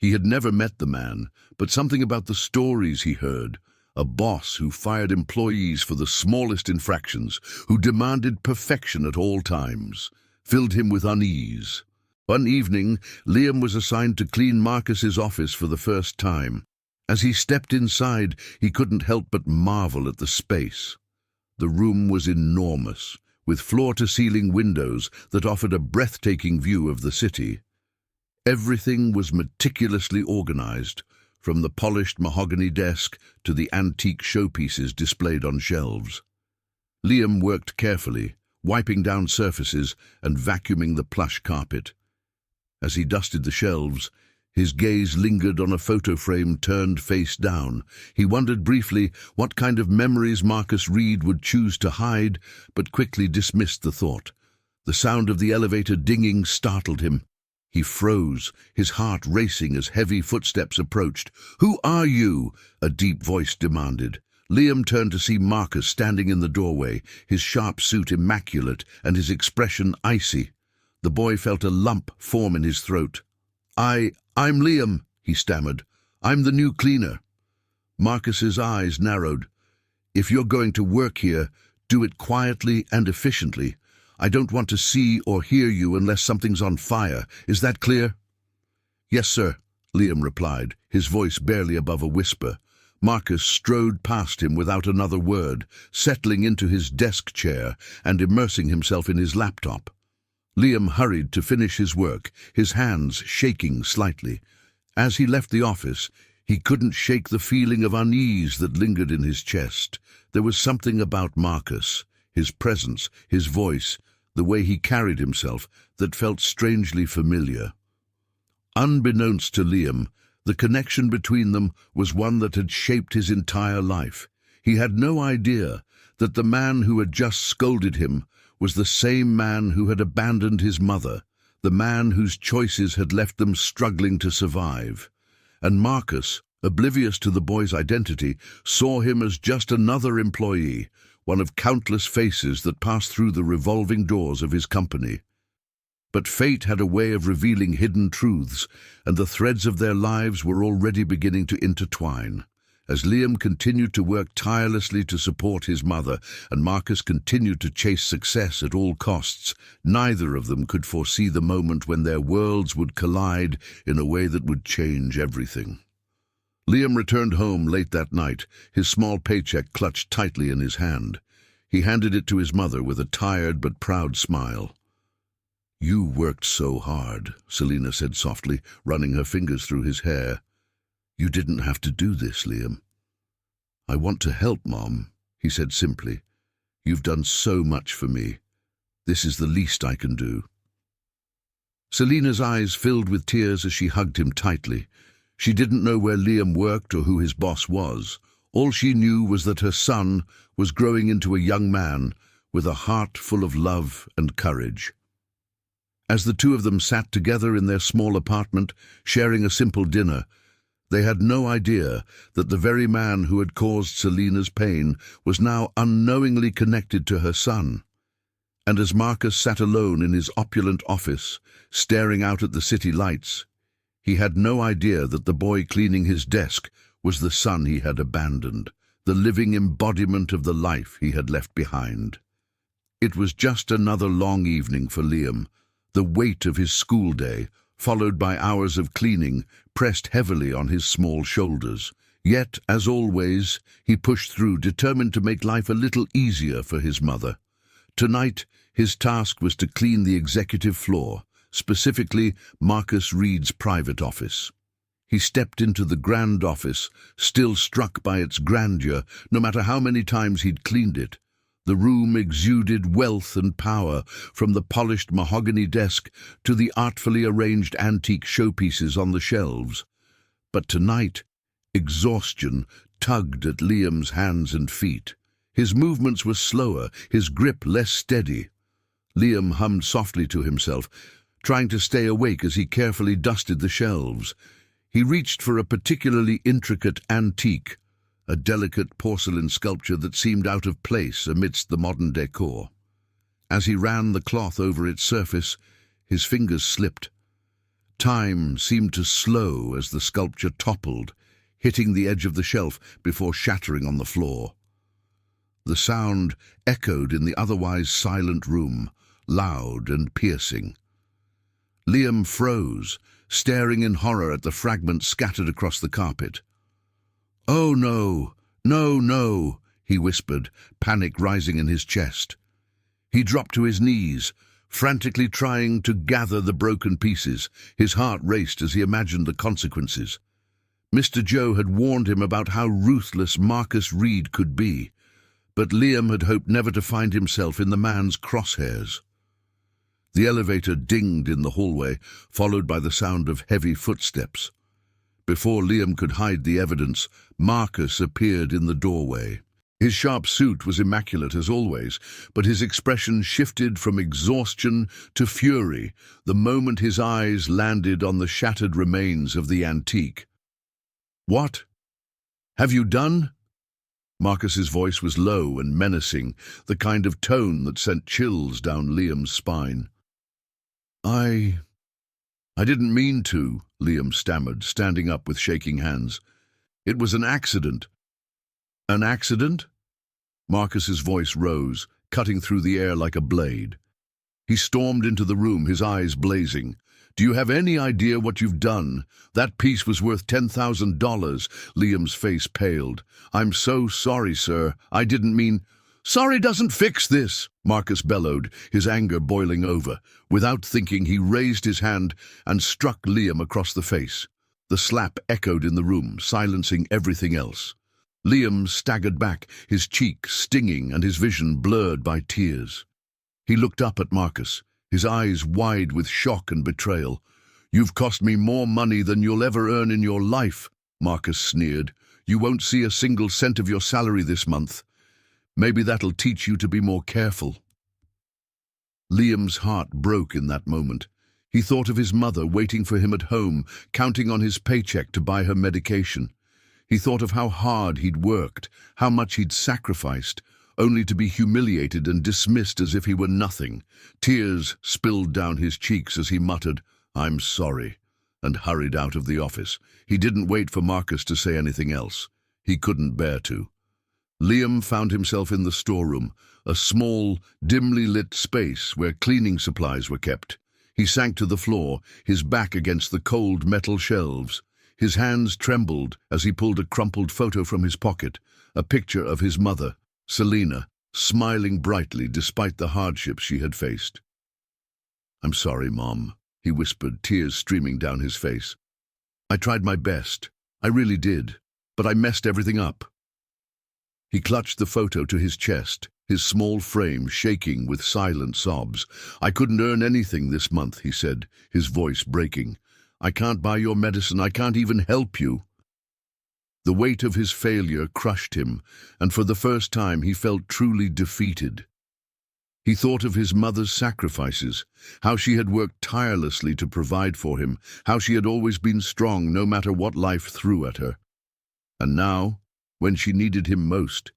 He had never met the man, but something about the stories he heard, a boss who fired employees for the smallest infractions, who demanded perfection at all times, filled him with unease. One evening, Liam was assigned to clean Marcus's office for the first time. As he stepped inside, he couldn't help but marvel at the space. The room was enormous, with floor-to-ceiling windows that offered a breathtaking view of the city. Everything was meticulously organized, from the polished mahogany desk to the antique showpieces displayed on shelves. Liam worked carefully, wiping down surfaces and vacuuming the plush carpet. As he dusted the shelves, his gaze lingered on a photo frame turned face down. He wondered briefly what kind of memories Marcus Reed would choose to hide, but quickly dismissed the thought. The sound of the elevator dinging startled him. He froze, his heart racing as heavy footsteps approached. "Who are you?" a deep voice demanded. Liam turned to see Marcus standing in the doorway, his sharp suit immaculate and his expression icy. The boy felt a lump form in his throat. I'm Liam," he stammered. "I'm the new cleaner." Marcus's eyes narrowed. "If you're going to work here, do it quietly and efficiently. I don't want to see or hear you unless something's on fire. Is that clear?" "Yes, sir," Liam replied, his voice barely above a whisper. Marcus strode past him without another word, settling into his desk chair and immersing himself in his laptop. Liam hurried to finish his work, his hands shaking slightly. As he left the office, he couldn't shake the feeling of unease that lingered in his chest. There was something about Marcus, his presence, his voice, the way he carried himself, that felt strangely familiar. Unbeknownst to Liam, the connection between them was one that had shaped his entire life. He had no idea that the man who had just scolded him was the same man who had abandoned his mother, the man whose choices had left them struggling to survive. And Marcus, oblivious to the boy's identity, saw him as just another employee, one of countless faces that passed through the revolving doors of his company. But fate had a way of revealing hidden truths, and the threads of their lives were already beginning to intertwine. As Liam continued to work tirelessly to support his mother, and Marcus continued to chase success at all costs, neither of them could foresee the moment when their worlds would collide in a way that would change everything. Liam returned home late that night, his small paycheck clutched tightly in his hand. He handed it to his mother with a tired but proud smile. "You worked so hard," Selina said softly, running her fingers through his hair. "You didn't have to do this, Liam." "I want to help, Mom," he said simply. "You've done so much for me. This is the least I can do." Selina's eyes filled with tears as she hugged him tightly. She didn't know where Liam worked or who his boss was. All she knew was that her son was growing into a young man with a heart full of love and courage. As the two of them sat together in their small apartment, sharing a simple dinner, they had no idea that the very man who had caused Selina's pain was now unknowingly connected to her son. And as Marcus sat alone in his opulent office, staring out at the city lights, he had no idea that the boy cleaning his desk was the son he had abandoned, the living embodiment of the life he had left behind. It was just another long evening for Liam. The weight of his school day, followed by hours of cleaning, pressed heavily on his small shoulders. Yet, as always, he pushed through, determined to make life a little easier for his mother. Tonight, his task was to clean the executive floor, specifically Marcus Reed's private office. He stepped into the grand office, still struck by its grandeur, no matter how many times he'd cleaned it. The room exuded wealth and power, from the polished mahogany desk to the artfully arranged antique showpieces on the shelves. But tonight, exhaustion tugged at Liam's hands and feet. His movements were slower, his grip less steady. Liam hummed softly to himself, trying to stay awake as he carefully dusted the shelves. He reached for a particularly intricate antique, a delicate porcelain sculpture that seemed out of place amidst the modern decor. As he ran the cloth over its surface, his fingers slipped. Time seemed to slow as the sculpture toppled, hitting the edge of the shelf before shattering on the floor. The sound echoed in the otherwise silent room, loud and piercing. Liam froze, staring in horror at the fragments scattered across the carpet. "Oh no, no, no," he whispered, panic rising in his chest. He dropped to his knees, frantically trying to gather the broken pieces. His heart raced as he imagined the consequences. Mr. Joe had warned him about how ruthless Marcus Reed could be, but Liam had hoped never to find himself in the man's crosshairs. The elevator dinged in the hallway, followed by the sound of heavy footsteps. Before Liam could hide the evidence, Marcus appeared in the doorway. His sharp suit was immaculate as always, but his expression shifted from exhaustion to fury the moment his eyes landed on the shattered remains of the antique. "What have you done?" Marcus's voice was low and menacing, the kind of tone that sent chills down Liam's spine. I didn't mean to," Liam stammered, standing up with shaking hands. "It was an accident." "An accident?" Marcus's voice rose, cutting through the air like a blade. He stormed into the room, his eyes blazing. "Do you have any idea what you've done? That piece was worth $10,000. Liam's face paled. "I'm so sorry, sir. I didn't mean—" "Sorry doesn't fix this," Marcus bellowed, his anger boiling over. Without thinking, he raised his hand and struck Liam across the face. The slap echoed in the room, silencing everything else. Liam staggered back, his cheek stinging and his vision blurred by tears. He looked up at Marcus, his eyes wide with shock and betrayal. "You've cost me more money than you'll ever earn in your life," Marcus sneered. "You won't see a single cent of your salary this month. Maybe that'll teach you to be more careful." Liam's heart broke in that moment. He thought of his mother waiting for him at home, counting on his paycheck to buy her medication. He thought of how hard he'd worked, how much he'd sacrificed, only to be humiliated and dismissed as if he were nothing. Tears spilled down his cheeks as he muttered, "I'm sorry," and hurried out of the office. He didn't wait for Marcus to say anything else. He couldn't bear to. Liam found himself in the storeroom, a small, dimly lit space where cleaning supplies were kept. He sank to the floor, his back against the cold metal shelves. His hands trembled as he pulled a crumpled photo from his pocket, a picture of his mother, Selena, smiling brightly despite the hardships she had faced. "I'm sorry, Mom," he whispered, tears streaming down his face. "I tried my best. I really did. But I messed everything up." He clutched the photo to his chest, his small frame shaking with silent sobs. "I couldn't earn anything this month," he said, his voice breaking. "I can't buy your medicine. I can't even help you." The weight of his failure crushed him, and for the first time he felt truly defeated. He thought of his mother's sacrifices, how she had worked tirelessly to provide for him, how she had always been strong no matter what life threw at her. And now, when she needed him most,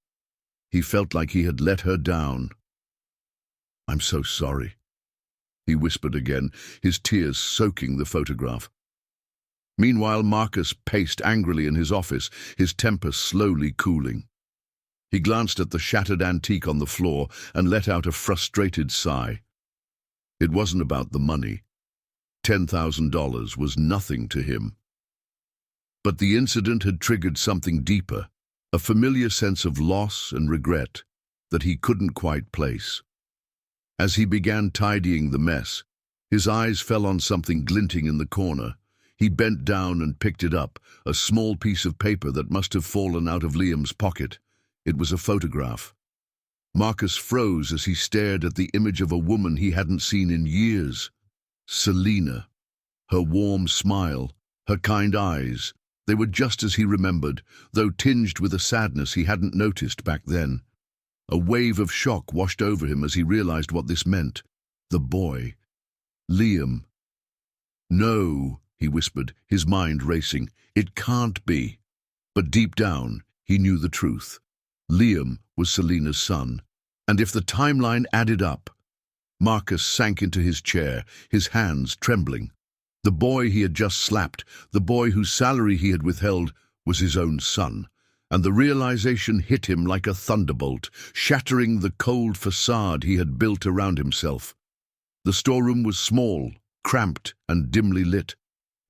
he felt like he had let her down. "I'm so sorry," he whispered again, his tears soaking the photograph. Meanwhile, Marcus paced angrily in his office, his temper slowly cooling. He glanced at the shattered antique on the floor and let out a frustrated sigh. It wasn't about the money. $10,000 was nothing to him. But the incident had triggered something deeper, a familiar sense of loss and regret that he couldn't quite place. As he began tidying the mess, his eyes fell on something glinting in the corner. He bent down and picked it up, a small piece of paper that must have fallen out of Liam's pocket. It was a photograph. Marcus froze as he stared at the image of a woman he hadn't seen in years. Selena. Her warm smile, her kind eyes, they were just as he remembered, though tinged with a sadness he hadn't noticed back then. A wave of shock washed over him as he realized what this meant. The boy. Liam. "No," he whispered, his mind racing. "It can't be." But deep down, he knew the truth. Liam was Selena's son, and if the timeline added up, Marcus sank into his chair, his hands trembling. The boy he had just slapped, the boy whose salary he had withheld, was his own son, and the realization hit him like a thunderbolt, shattering the cold facade he had built around himself. The storeroom was small, cramped, and dimly lit,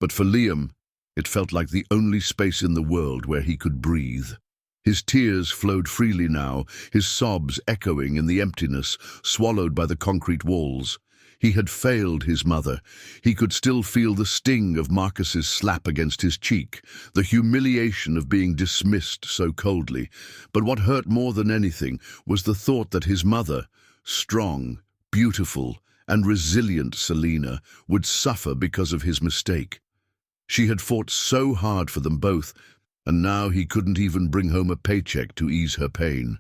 but for Liam, it felt like the only space in the world where he could breathe. His tears flowed freely now, his sobs echoing in the emptiness, swallowed by the concrete walls. He had failed his mother. He could still feel the sting of Marcus's slap against his cheek, the humiliation of being dismissed so coldly. But what hurt more than anything was the thought that his mother, strong, beautiful, and resilient Selina, would suffer because of his mistake. She had fought so hard for them both, and now he couldn't even bring home a paycheck to ease her pain.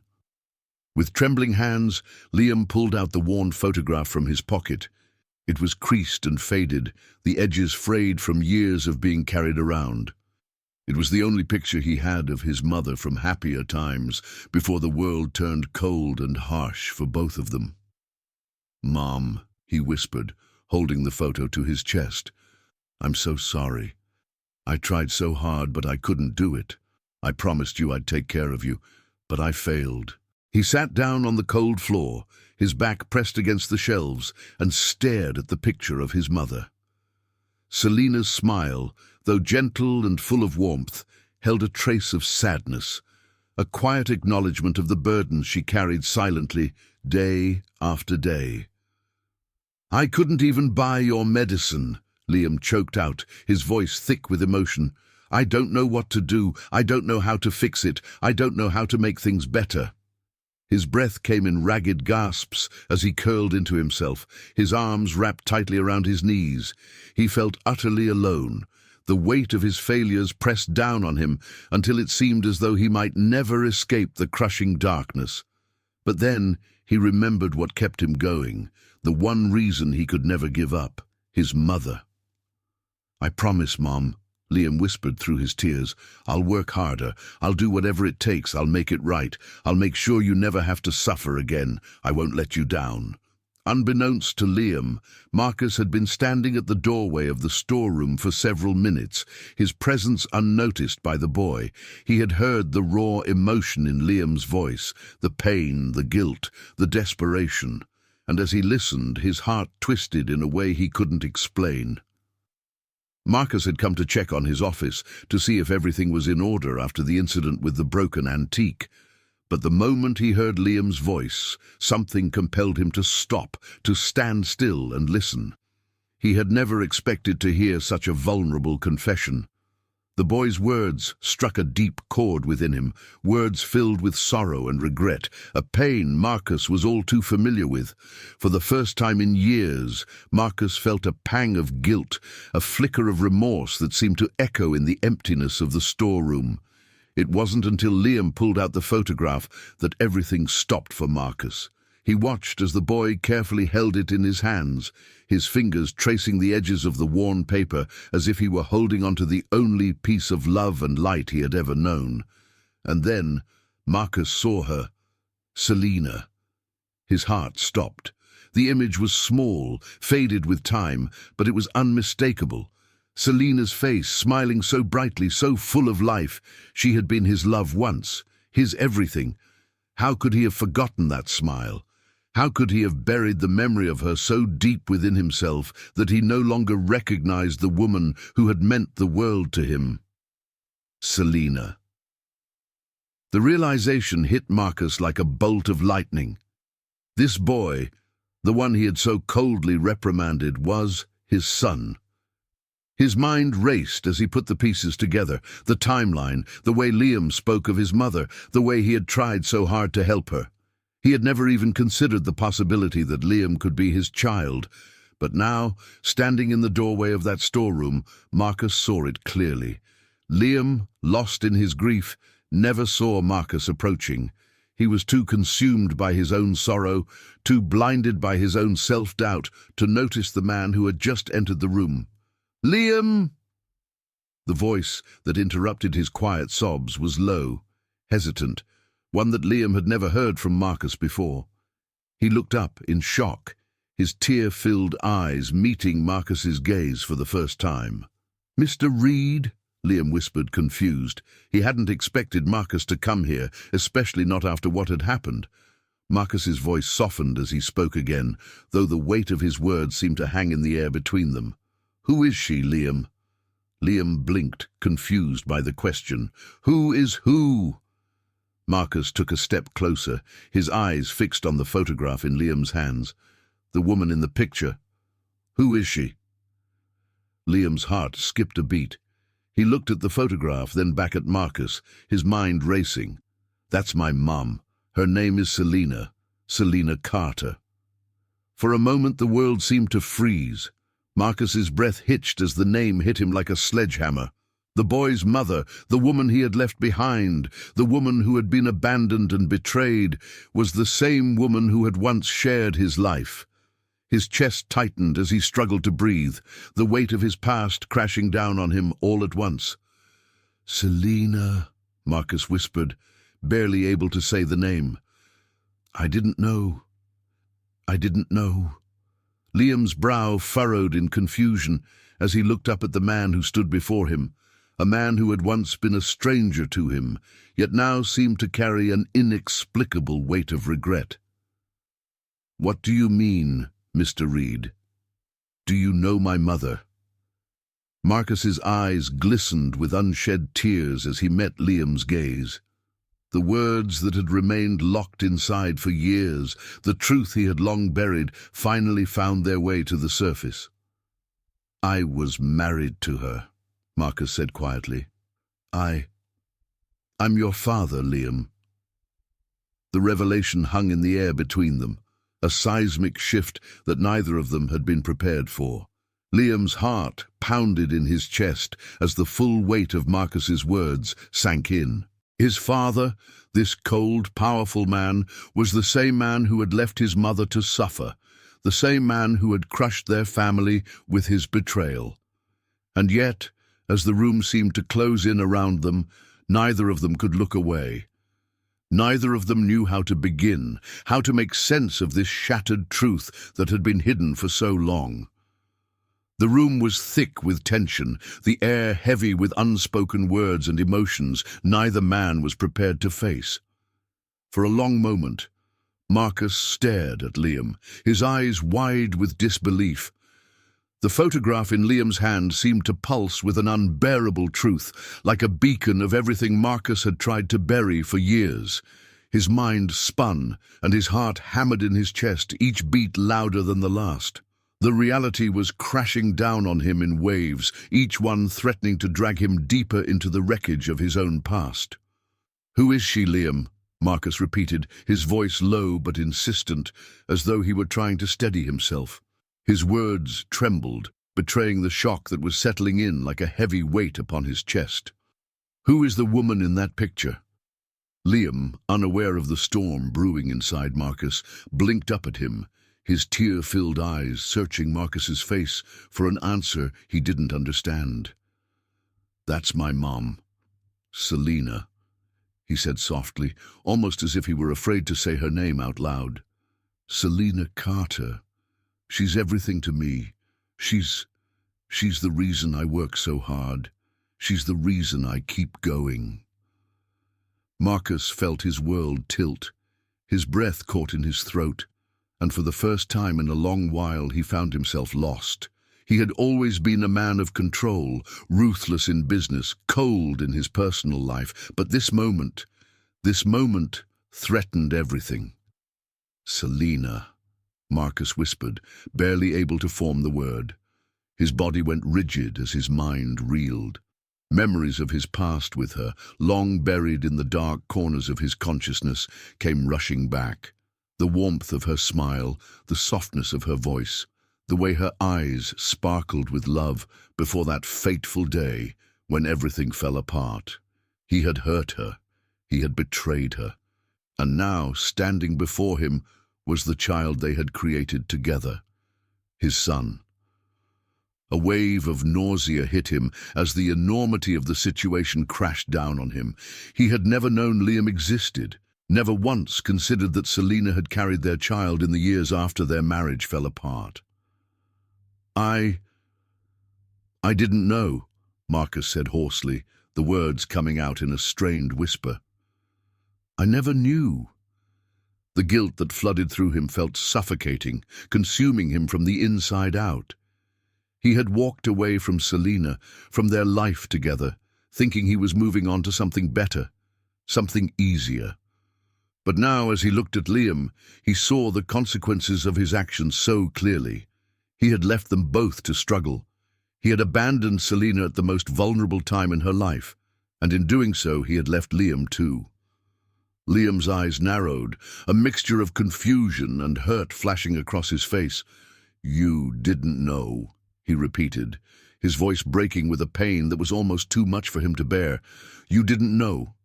With trembling hands, Liam pulled out the worn photograph from his pocket. It was creased and faded, the edges frayed from years of being carried around. It was the only picture he had of his mother from happier times, before the world turned cold and harsh for both of them. "Mom," he whispered, holding the photo to his chest. "I'm so sorry. I tried so hard, but I couldn't do it. I promised you I'd take care of you, but I failed." He sat down on the cold floor, his back pressed against the shelves, and stared at the picture of his mother. Selina's smile, though gentle and full of warmth, held a trace of sadness, a quiet acknowledgement of the burdens she carried silently, day after day. "I couldn't even buy your medicine," Liam choked out, his voice thick with emotion. "I don't know what to do. I don't know how to fix it. I don't know how to make things better." His breath came in ragged gasps as he curled into himself, his arms wrapped tightly around his knees. He felt utterly alone. The weight of his failures pressed down on him until it seemed as though he might never escape the crushing darkness. But then he remembered what kept him going, the one reason he could never give up: his mother. "I promise, Mom," Liam whispered through his tears. "I'll work harder. I'll do whatever it takes. I'll make it right. I'll make sure you never have to suffer again. I won't let you down." Unbeknownst to Liam, Marcus had been standing at the doorway of the storeroom for several minutes, his presence unnoticed by the boy. He had heard the raw emotion in Liam's voice, the pain, the guilt, the desperation, and as he listened, his heart twisted in a way he couldn't explain. Marcus had come to check on his office, to see if everything was in order after the incident with the broken antique. But the moment he heard Liam's voice, something compelled him to stop, to stand still and listen. He had never expected to hear such a vulnerable confession. The boy's words struck a deep chord within him, words filled with sorrow and regret, a pain Marcus was all too familiar with. For the first time in years, Marcus felt a pang of guilt, a flicker of remorse that seemed to echo in the emptiness of the storeroom. It wasn't until Liam pulled out the photograph that everything stopped for Marcus. He watched as the boy carefully held it in his hands, his fingers tracing the edges of the worn paper as if he were holding onto the only piece of love and light he had ever known. And then Marcus saw her, Selina. His heart stopped. The image was small, faded with time, but it was unmistakable. Selina's face, smiling so brightly, so full of life. She had been his love once, his everything. How could he have forgotten that smile? How could he have buried the memory of her so deep within himself that he no longer recognized the woman who had meant the world to him? Selina. The realization hit Marcus like a bolt of lightning. This boy, the one he had so coldly reprimanded, was his son. His mind raced as he put the pieces together, the timeline, the way Liam spoke of his mother, the way he had tried so hard to help her. He had never even considered the possibility that Liam could be his child, but now, standing in the doorway of that storeroom, Marcus saw it clearly. Liam, lost in his grief, never saw Marcus approaching. He was too consumed by his own sorrow, too blinded by his own self-doubt to notice the man who had just entered the room. "Liam!" The voice that interrupted his quiet sobs was low, hesitant, one that Liam had never heard from Marcus before. He looked up in shock, his tear-filled eyes meeting Marcus's gaze for the first time. "Mr. Reed?" Liam whispered, confused. He hadn't expected Marcus to come here, especially not after what had happened. Marcus's voice softened as he spoke again, though the weight of his words seemed to hang in the air between them. "Who is she, Liam?" Liam blinked, confused by the question. "Who is who?" Marcus took a step closer, his eyes fixed on the photograph in Liam's hands. "The woman in the picture. Who is she?" Liam's heart skipped a beat. He looked at the photograph, then back at Marcus, his mind racing. "That's my mum. Her name is Selina Carter." For a moment the world seemed to freeze. Marcus's breath hitched as the name hit him like a sledgehammer. The boy's mother, the woman he had left behind, the woman who had been abandoned and betrayed, was the same woman who had once shared his life. His chest tightened as he struggled to breathe, the weight of his past crashing down on him all at once. "Selina," Marcus whispered, barely able to say the name. I didn't know. Liam's brow furrowed in confusion as he looked up at the man who stood before him, a man who had once been a stranger to him, yet now seemed to carry an inexplicable weight of regret. "What do you mean, Mr. Reed? Do you know my mother?" Marcus's eyes glistened with unshed tears as he met Liam's gaze. The words that had remained locked inside for years, the truth he had long buried, finally found their way to the surface. "I was married to her," Marcus said quietly. I'm your father, Liam." The revelation hung in the air between them, a seismic shift that neither of them had been prepared for. Liam's heart pounded in his chest as the full weight of Marcus's words sank in. His father, this cold, powerful man, was the same man who had left his mother to suffer, the same man who had crushed their family with his betrayal. And yet, as the room seemed to close in around them, neither of them could look away. Neither of them knew how to begin, how to make sense of this shattered truth that had been hidden for so long. The room was thick with tension, the air heavy with unspoken words and emotions neither man was prepared to face. For a long moment, Marcus stared at Liam, his eyes wide with disbelief. The photograph in Liam's hand seemed to pulse with an unbearable truth, like a beacon of everything Marcus had tried to bury for years. His mind spun, and his heart hammered in his chest, each beat louder than the last. The reality was crashing down on him in waves, each one threatening to drag him deeper into the wreckage of his own past. "Who is she, Liam?" Marcus repeated, his voice low but insistent, as though he were trying to steady himself. His words trembled, betraying the shock that was settling in like a heavy weight upon his chest. "Who is the woman in that picture?" Liam, unaware of the storm brewing inside Marcus, blinked up at him, his tear-filled eyes searching Marcus's face for an answer he didn't understand. "That's my mom, Selina," he said softly, almost as if he were afraid to say her name out loud. "Selina Carter. She's everything to me. She's the reason I work so hard. She's the reason I keep going." Marcus felt his world tilt. His breath caught in his throat, and for the first time in a long while he found himself lost. He had always been a man of control, ruthless in business, cold in his personal life, but this moment threatened everything. "Selina," Marcus whispered, barely able to form the word. His body went rigid as his mind reeled. Memories of his past with her, long buried in the dark corners of his consciousness, came rushing back. The warmth of her smile, the softness of her voice, the way her eyes sparkled with love before that fateful day when everything fell apart. He had hurt her, he had betrayed her, and now, standing before him, was the child they had created together, his son. A wave of nausea hit him as the enormity of the situation crashed down on him. He had never known Liam existed, never once considered that Selina had carried their child in the years after their marriage fell apart. I didn't know, Marcus said hoarsely, the words coming out in a strained whisper. I never knew. The guilt that flooded through him felt suffocating, consuming him from the inside out. He had walked away from Selina, from their life together, thinking he was moving on to something better, something easier. But now, as he looked at Liam, he saw the consequences of his actions so clearly. He had left them both to struggle. He had abandoned Selina at the most vulnerable time in her life, and in doing so he had left Liam too. Liam's eyes narrowed, a mixture of confusion and hurt flashing across his face. "You didn't know," he repeated, his voice breaking with a pain that was almost too much for him to bear. "You didn't know.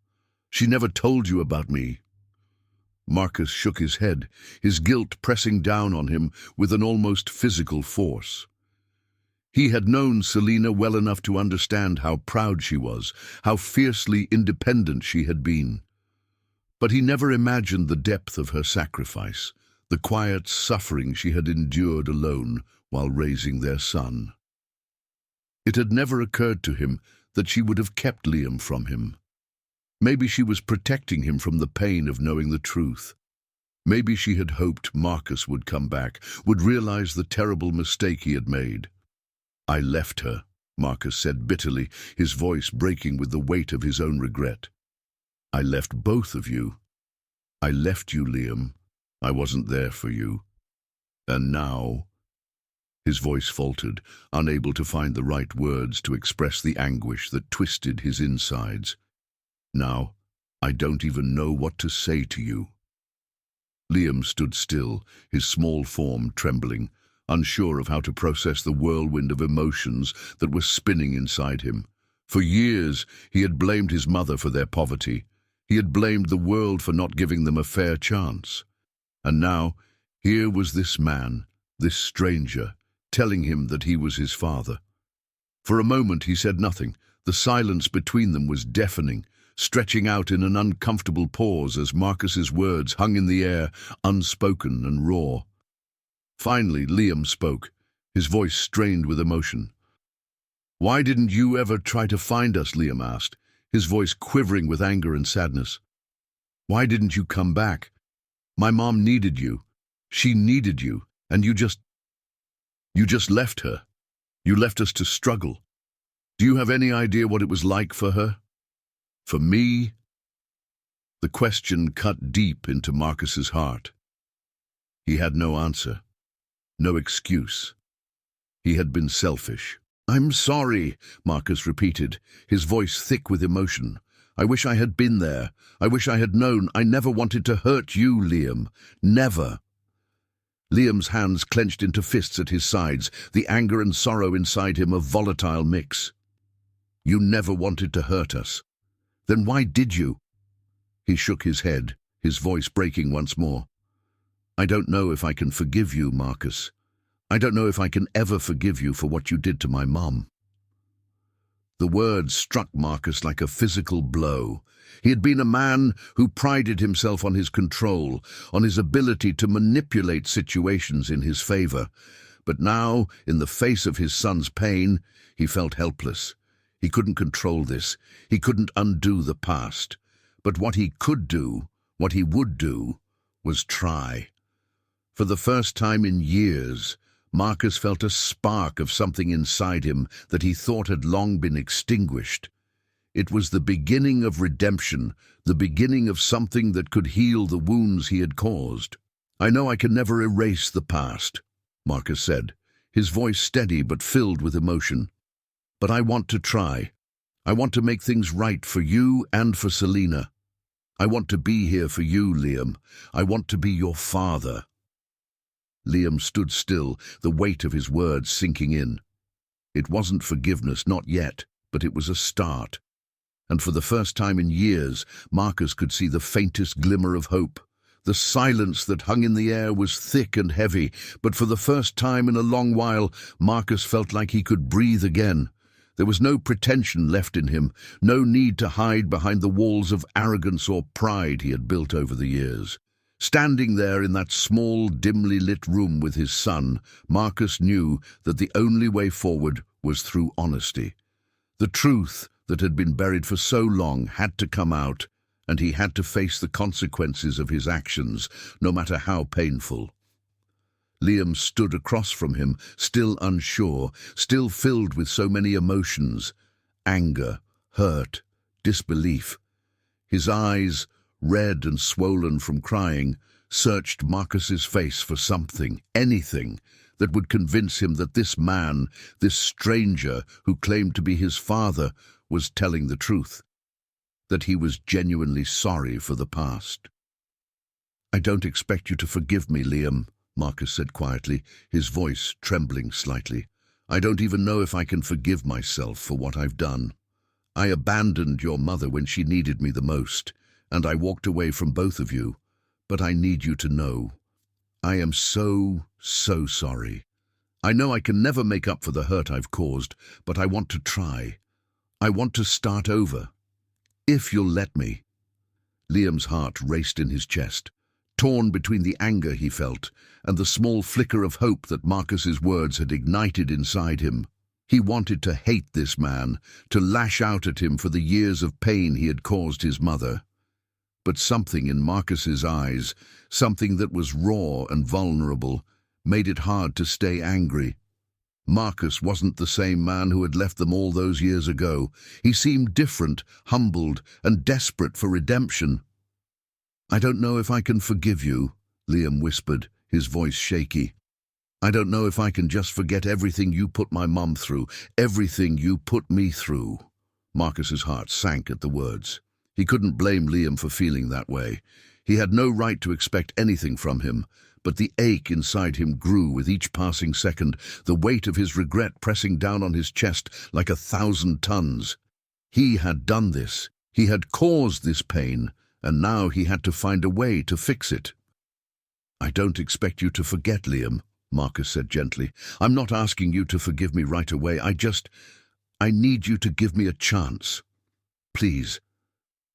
She never told you about me." Marcus shook his head, his guilt pressing down on him with an almost physical force. He had known Selina well enough to understand how proud she was, how fiercely independent she had been. But he never imagined the depth of her sacrifice, the quiet suffering she had endured alone while raising their son. It had never occurred to him that she would have kept Liam from him. Maybe she was protecting him from the pain of knowing the truth. Maybe she had hoped Marcus would come back, would realize the terrible mistake he had made. "I left her," Marcus said bitterly, his voice breaking with the weight of his own regret. "I left both of you. I left you, Liam. I wasn't there for you. And now—" His voice faltered, unable to find the right words to express the anguish that twisted his insides. "Now, I don't even know what to say to you." Liam stood still, his small form trembling, unsure of how to process the whirlwind of emotions that were spinning inside him. For years, he had blamed his mother for their poverty. He had blamed the world for not giving them a fair chance. And now, here was this man, this stranger, telling him that he was his father. For a moment he said nothing. The silence between them was deafening, stretching out in an uncomfortable pause as Marcus's words hung in the air, unspoken and raw. Finally, Liam spoke, his voice strained with emotion. "Why didn't you ever try to find us?" Liam asked, his voice quivering with anger and sadness. "Why didn't you come back? My mom needed you. She needed you, and you just left her. You left us to struggle. Do you have any idea what it was like for her? For me?" The question cut deep into Marcus's heart. He had no answer, no excuse. He had been selfish. "I'm sorry," Marcus repeated, his voice thick with emotion. "I wish I had been there. I wish I had known. I never wanted to hurt you, Liam. Never." Liam's hands clenched into fists at his sides, the anger and sorrow inside him a volatile mix. "You never wanted to hurt us. Then why did you?" He shook his head, his voice breaking once more. "I don't know if I can forgive you, Marcus. I don't know if I can ever forgive you for what you did to my mom." The words struck Marcus like a physical blow. He had been a man who prided himself on his control, on his ability to manipulate situations in his favor. But now, in the face of his son's pain, he felt helpless. He couldn't control this. He couldn't undo the past. But what he could do, what he would do, was try. For the first time in years, Marcus felt a spark of something inside him that he thought had long been extinguished. It was the beginning of redemption, the beginning of something that could heal the wounds he had caused. "I know I can never erase the past," Marcus said, his voice steady but filled with emotion. "But I want to try. I want to make things right for you and for Selina. I want to be here for you, Liam. I want to be your father." Liam stood still, the weight of his words sinking in. It wasn't forgiveness, not yet, but it was a start. And for the first time in years, Marcus could see the faintest glimmer of hope. The silence that hung in the air was thick and heavy, but for the first time in a long while, Marcus felt like he could breathe again. There was no pretension left in him, no need to hide behind the walls of arrogance or pride he had built over the years. Standing there in that small, dimly lit room with his son, Marcus knew that the only way forward was through honesty. The truth that had been buried for so long had to come out, and he had to face the consequences of his actions, no matter how painful. Liam stood across from him, still unsure, still filled with so many emotions: anger, hurt, disbelief. His eyes, red and swollen from crying, searched Marcus's face for something, anything, that would convince him that this man, this stranger who claimed to be his father, was telling the truth, that he was genuinely sorry for the past. "I don't expect you to forgive me, Liam," Marcus said quietly, his voice trembling slightly. "I don't even know if I can forgive myself for what I've done. I abandoned your mother when she needed me the most, and I walked away from both of you. But I need you to know, I am so sorry. I know I can never make up for the hurt I've caused, but I want to try. I want to start over. If you'll let me." Liam's heart raced in his chest, torn between the anger he felt and the small flicker of hope that Marcus's words had ignited inside him. He wanted to hate this man, to lash out at him for the years of pain he had caused his mother. But something in Marcus's eyes, something that was raw and vulnerable, made it hard to stay angry. Marcus wasn't the same man who had left them all those years ago. He seemed different, humbled, and desperate for redemption. "I don't know if I can forgive you," Liam whispered, his voice shaky. "I don't know if I can just forget everything you put my mum through, everything you put me through." Marcus's heart sank at the words. He couldn't blame Liam for feeling that way. He had no right to expect anything from him, but the ache inside him grew with each passing second, the weight of his regret pressing down on his chest like 1,000 tons. He had done this. He had caused this pain, and now he had to find a way to fix it. "I don't expect you to forget, Liam," Marcus said gently. "I'm not asking you to forgive me right away. I need you to give me a chance. Please.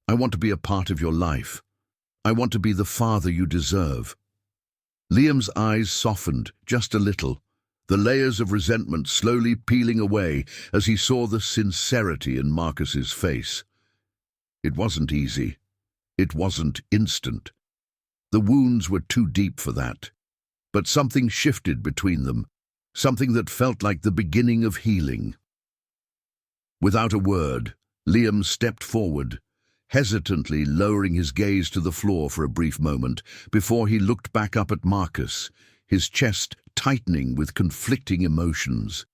I want to be a part of your life. I want to be the father you deserve." Liam's eyes softened just a little, the layers of resentment slowly peeling away as he saw the sincerity in Marcus's face. It wasn't easy. It wasn't instant. The wounds were too deep for that. But something shifted between them, something that felt like the beginning of healing. Without a word, Liam stepped forward, hesitantly lowering his gaze to the floor for a brief moment before he looked back up at Marcus, his chest tightening with conflicting emotions.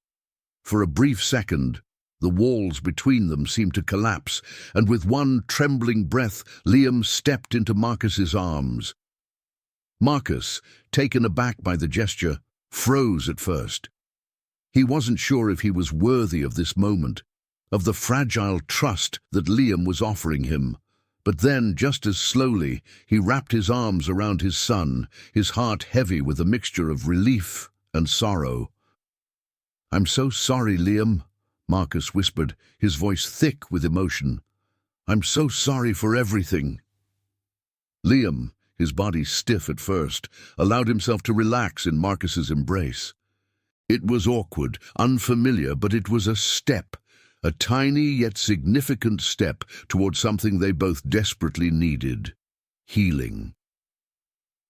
For a brief second, the walls between them seemed to collapse, and with one trembling breath, Liam stepped into Marcus's arms. Marcus, taken aback by the gesture, froze at first. He wasn't sure if he was worthy of this moment, of the fragile trust that Liam was offering him. But then, just as slowly, he wrapped his arms around his son, his heart heavy with a mixture of relief and sorrow. "I'm so sorry, Liam," Marcus whispered, his voice thick with emotion. "I'm so sorry for everything." Liam, his body stiff at first, allowed himself to relax in Marcus's embrace. It was awkward, unfamiliar, but it was a step, a tiny yet significant step toward something they both desperately needed: healing.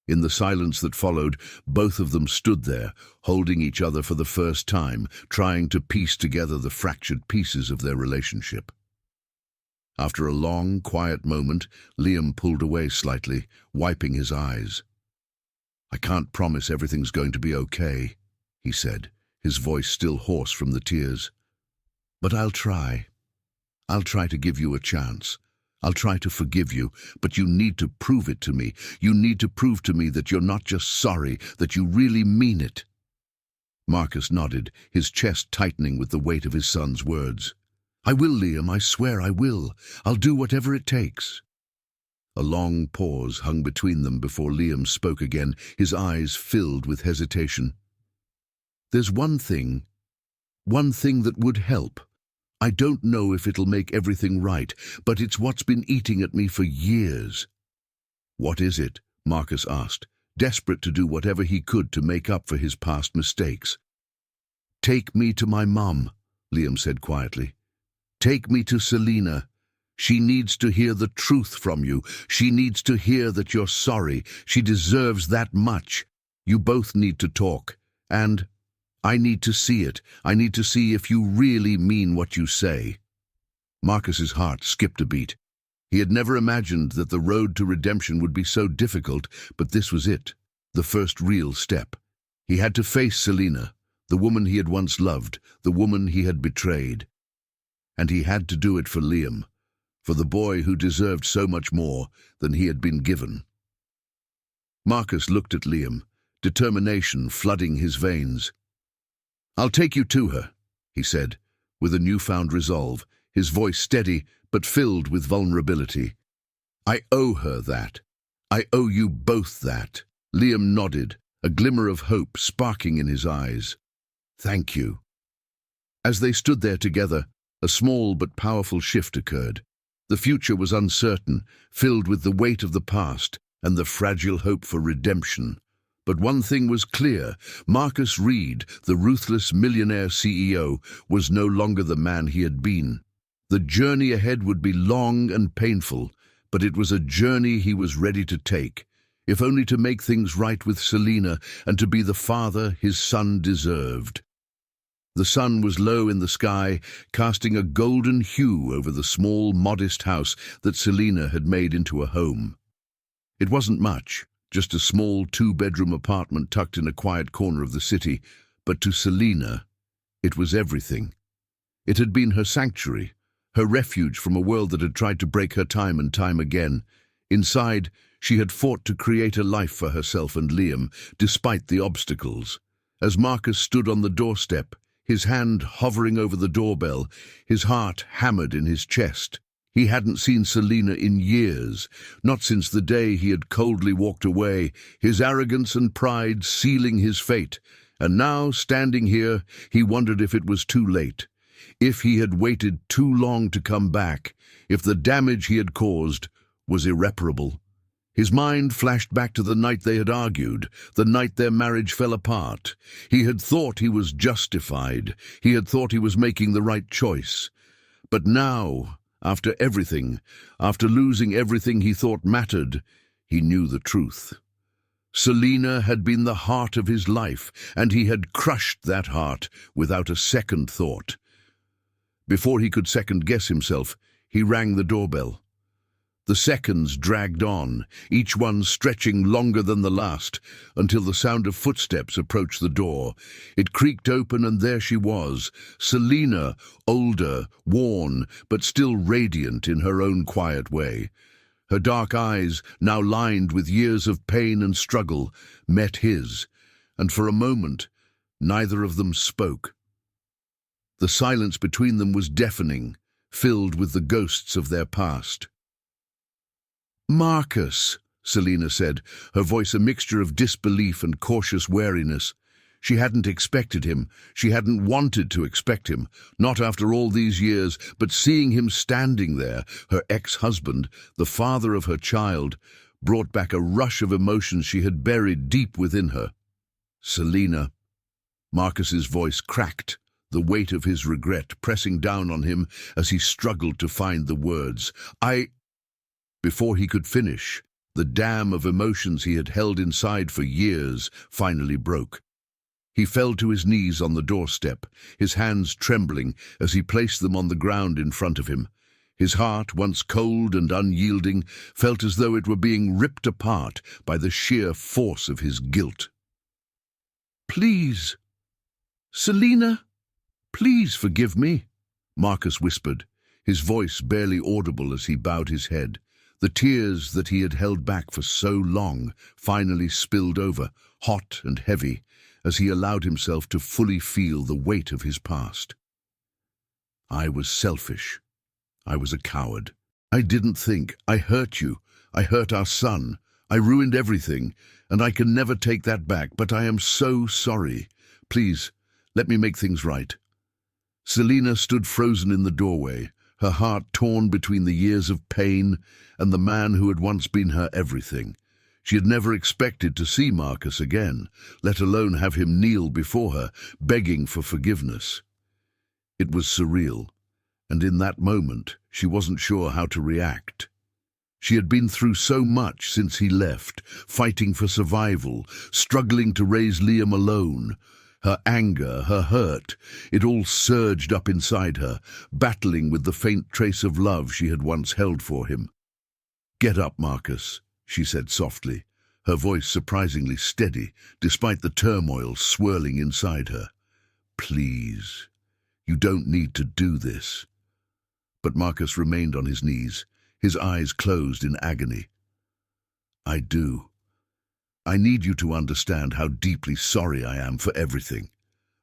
In the silence that followed, both of them stood there, holding each other for the first time, trying to piece together the fractured pieces of their relationship. After a long, quiet moment, Liam pulled away slightly, wiping his eyes. "I can't promise everything's going to be okay," he said, his voice still hoarse from the tears. "But I'll try. I'll try to give you a chance. I'll try to forgive you, but you need to prove it to me. You need to prove to me that you're not just sorry, that you really mean it." Marcus nodded, his chest tightening with the weight of his son's words. "I will, Liam, I swear I will. I'll do whatever it takes." A long pause hung between them before Liam spoke again, his eyes filled with hesitation. "There's one thing that would help. I don't know if it'll make everything right, but it's what's been eating at me for years." "What is it?" Marcus asked, desperate to do whatever he could to make up for his past mistakes. "Take me to my mum," Liam said quietly. "Take me to Selina. She needs to hear the truth from you. She needs to hear that you're sorry. She deserves that much. You both need to talk. And I need to see it. I need to see if you really mean what you say." Marcus's heart skipped a beat. He had never imagined that the road to redemption would be so difficult, but this was it, the first real step. He had to face Selina, the woman he had once loved, the woman he had betrayed. And he had to do it for Liam, for the boy who deserved so much more than he had been given. Marcus looked at Liam, determination flooding his veins. "I'll take you to her," he said, with a newfound resolve, his voice steady but filled with vulnerability. "I owe her that. I owe you both that." Liam nodded, a glimmer of hope sparking in his eyes. "Thank you." As they stood there together, a small but powerful shift occurred. The future was uncertain, filled with the weight of the past and the fragile hope for redemption. But one thing was clear: Marcus Reed, the ruthless millionaire CEO, was no longer the man he had been. The journey ahead would be long and painful, but it was a journey he was ready to take, if only to make things right with Selina and to be the father his son deserved. The sun was low in the sky, casting a golden hue over the small, modest house that Selina had made into a home. It wasn't much, just a small two-bedroom apartment tucked in a quiet corner of the city, but to Selina, it was everything. It had been her sanctuary, her refuge from a world that had tried to break her time and time again. Inside, she had fought to create a life for herself and Liam, despite the obstacles. As Marcus stood on the doorstep, his hand hovering over the doorbell, his heart hammered in his chest. He hadn't seen Selina in years, not since the day he had coldly walked away, his arrogance and pride sealing his fate. And now, standing here, he wondered if it was too late. If he had waited too long to come back, if the damage he had caused was irreparable. His mind flashed back to the night they had argued, the night their marriage fell apart. He had thought he was justified. He had thought he was making the right choice. But now, after everything, after losing everything he thought mattered, he knew the truth. Selina had been the heart of his life, and he had crushed that heart without a second thought. Before he could second-guess himself, he rang the doorbell. The seconds dragged on, each one stretching longer than the last, until the sound of footsteps approached the door. It creaked open, and there she was, Selina, older, worn, but still radiant in her own quiet way. Her dark eyes, now lined with years of pain and struggle, met his, and for a moment, neither of them spoke. The silence between them was deafening, filled with the ghosts of their past. "Marcus," Selina said, her voice a mixture of disbelief and cautious wariness. She hadn't expected him. She hadn't wanted to expect him, not after all these years, but seeing him standing there, her ex-husband, the father of her child, brought back a rush of emotions she had buried deep within her. "Selina." Marcus's voice cracked, the weight of his regret pressing down on him as he struggled to find the words. Before he could finish, the dam of emotions he had held inside for years finally broke. He fell to his knees on the doorstep, his hands trembling as he placed them on the ground in front of him. His heart, once cold and unyielding, felt as though it were being ripped apart by the sheer force of his guilt. "Please, Selina, please forgive me," Marcus whispered, his voice barely audible as he bowed his head. The tears that he had held back for so long finally spilled over, hot and heavy, as he allowed himself to fully feel the weight of his past. "I was selfish. I was a coward. I didn't think. I hurt you. I hurt our son. I ruined everything, and I can never take that back, but I am so sorry. Please, let me make things right." Selina stood frozen in the doorway, her heart torn between the years of pain and the man who had once been her everything. She had never expected to see Marcus again, let alone have him kneel before her, begging for forgiveness. It was surreal, and in that moment she wasn't sure how to react. She had been through so much since he left, fighting for survival, struggling to raise Liam alone. Her anger, her hurt, it all surged up inside her, battling with the faint trace of love she had once held for him. "Get up, Marcus," she said softly, her voice surprisingly steady, despite the turmoil swirling inside her. "Please, you don't need to do this." But Marcus remained on his knees, his eyes closed in agony. "I do. I need you to understand how deeply sorry I am for everything.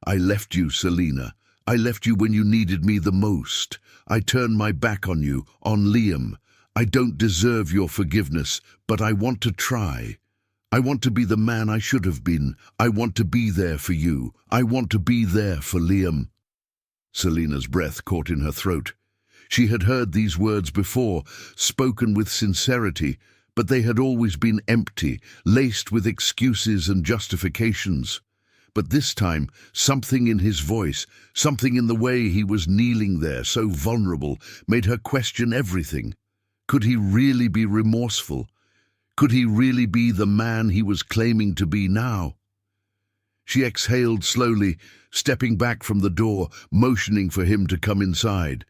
I left you, Selina. I left you when you needed me the most. I turned my back on you, on Liam. I don't deserve your forgiveness, but I want to try. I want to be the man I should have been. I want to be there for you. I want to be there for Liam." Selina's breath caught in her throat. She had heard these words before, spoken with sincerity, but they had always been empty, laced with excuses and justifications. But this time, something in his voice, something in the way he was kneeling there, so vulnerable, made her question everything. Could he really be remorseful? Could he really be the man he was claiming to be now? She exhaled slowly, stepping back from the door, motioning for him to come inside.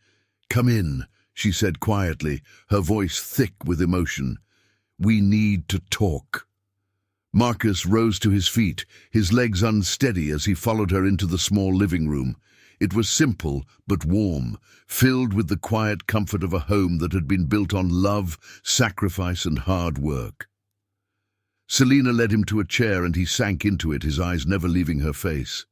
"Come in," she said quietly, her voice thick with emotion. "We need to talk." Marcus rose to his feet, his legs unsteady as he followed her into the small living room. It was simple but warm, filled with the quiet comfort of a home that had been built on love, sacrifice, and hard work. Selina led him to a chair and he sank into it, his eyes never leaving her face.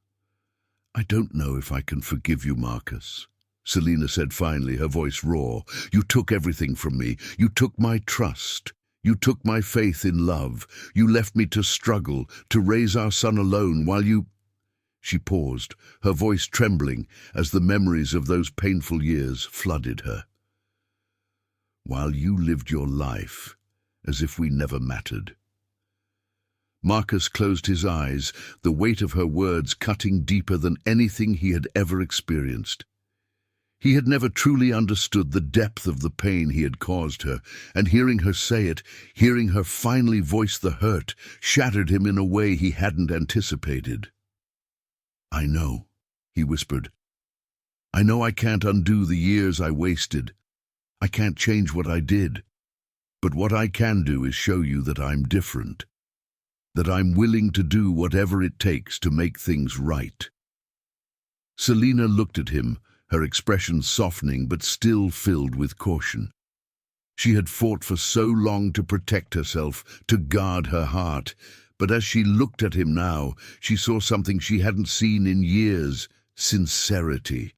"I don't know if I can forgive you, Marcus," Selina said finally, her voice raw. "You took everything from me. You took my trust. You took my faith in love. You left me to struggle, to raise our son alone while you—" She paused, her voice trembling as the memories of those painful years flooded her. "While you lived your life as if we never mattered." Marcus closed his eyes, the weight of her words cutting deeper than anything he had ever experienced. He had never truly understood the depth of the pain he had caused her, and hearing her say it, hearing her finally voice the hurt, shattered him in a way he hadn't anticipated. "I know," he whispered. "I know I can't undo the years I wasted. I can't change what I did. But what I can do is show you that I'm different, that I'm willing to do whatever it takes to make things right." Selina looked at him, her expression softening but still filled with caution. She had fought for so long to protect herself, to guard her heart, but as she looked at him now, she saw something she hadn't seen in years: sincerity.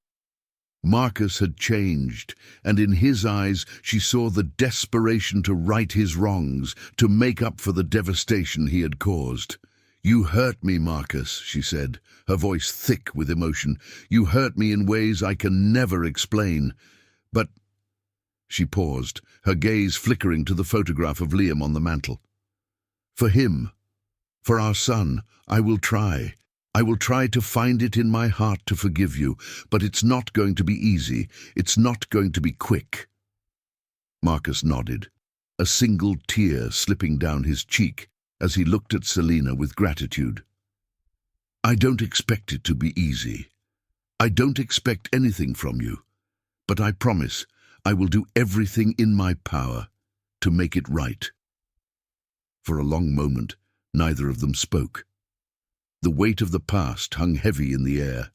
Marcus had changed, and in his eyes she saw the desperation to right his wrongs, to make up for the devastation he had caused. "You hurt me, Marcus," she said, her voice thick with emotion. "You hurt me in ways I can never explain. But—" She paused, her gaze flickering to the photograph of Liam on the mantel. "For him, for our son, I will try. I will try to find it in my heart to forgive you, but it's not going to be easy. It's not going to be quick." Marcus nodded, a single tear slipping down his cheek as he looked at Selina with gratitude. "I don't expect it to be easy. I don't expect anything from you, but I promise I will do everything in my power to make it right." For a long moment, neither of them spoke. The weight of the past hung heavy in the air,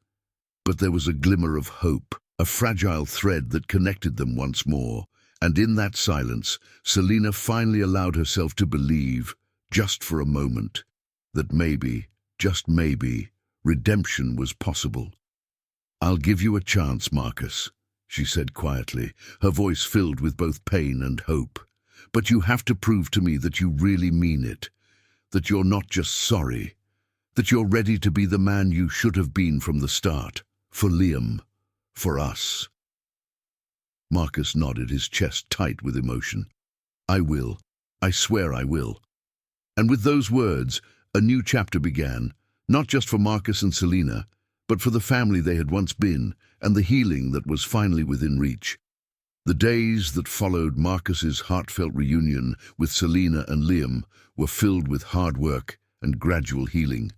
but there was a glimmer of hope, a fragile thread that connected them once more, and in that silence, Selina finally allowed herself to believe, just for a moment, that maybe, just maybe, redemption was possible. "I'll give you a chance, Marcus," she said quietly, her voice filled with both pain and hope. "But you have to prove to me that you really mean it, that you're not just sorry, that you're ready to be the man you should have been from the start, for Liam." for us." Marcus nodded, his chest tight with emotion. "I will. I swear I will." And with those words, a new chapter began, not just for Marcus and Selina, but for the family they had once been, and the healing that was finally within reach. The days that followed Marcus's heartfelt reunion with Selina and Liam were filled with hard work and gradual healing.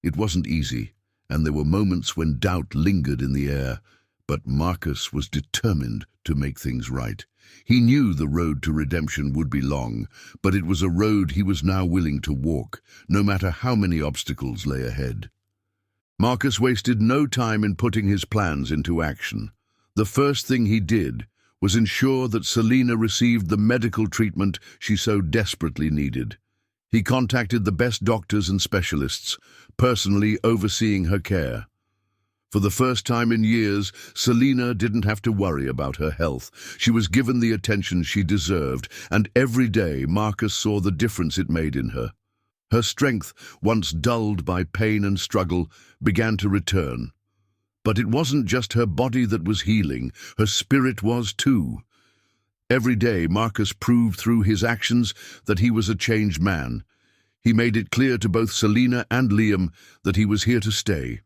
It wasn't easy, and there were moments when doubt lingered in the air, but Marcus was determined to make things right. He knew the road to redemption would be long, but it was a road he was now willing to walk, no matter how many obstacles lay ahead. Marcus wasted no time in putting his plans into action. The first thing he did was ensure that Selina received the medical treatment she so desperately needed. He contacted the best doctors and specialists, personally overseeing her care. For the first time in years, Selina didn't have to worry about her health. She was given the attention she deserved, and every day Marcus saw the difference it made in her. Her strength, once dulled by pain and struggle, began to return. But it wasn't just her body that was healing, her spirit was too. Every day Marcus proved through his actions that he was a changed man. He made it clear to both Selina and Liam that he was here to stay.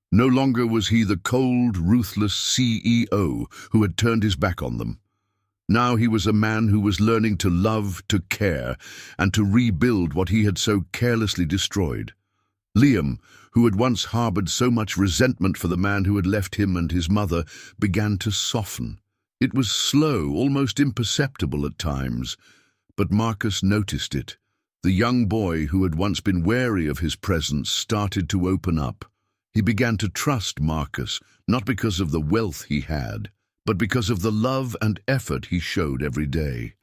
No longer was he the cold, ruthless CEO who had turned his back on them. Now he was a man who was learning to love, to care, and to rebuild what he had so carelessly destroyed. Liam, who had once harbored so much resentment for the man who had left him and his mother, began to soften. It was slow, almost imperceptible at times, but Marcus noticed it. The young boy who had once been wary of his presence started to open up. He began to trust Marcus, not because of the wealth he had, but because of the love and effort he showed every day.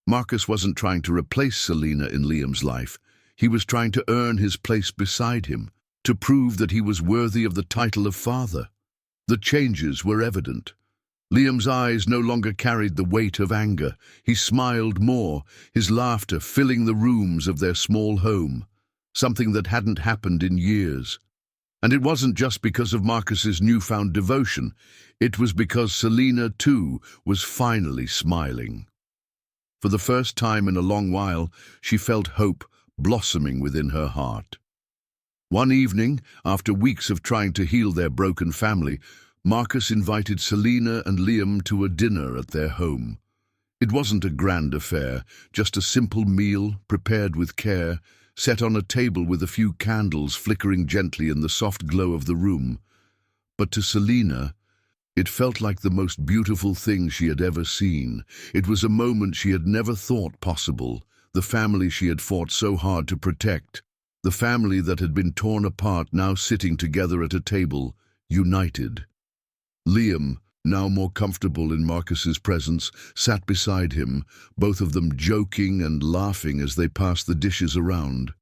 Marcus wasn't trying to replace Selina in Liam's life. He was trying to earn his place beside him, to prove that he was worthy of the title of father. The changes were evident. Liam's eyes no longer carried the weight of anger. He smiled more, his laughter filling the rooms of their small home, something that hadn't happened in years. And it wasn't just because of Marcus's newfound devotion. It was because Selina, too, was finally smiling. For the first time in a long while, she felt hope blossoming within her heart. One evening, after weeks of trying to heal their broken family, Marcus invited Selina and Liam to a dinner at their home. It wasn't a grand affair, just a simple meal, prepared with care, set on a table with a few candles flickering gently in the soft glow of the room. But to Selina, it felt like the most beautiful thing she had ever seen. It was a moment she had never thought possible, the family she had fought so hard to protect, the family that had been torn apart now sitting together at a table, united. Liam, now more comfortable in Marcus's presence, sat beside him, both of them joking and laughing as they passed the dishes around.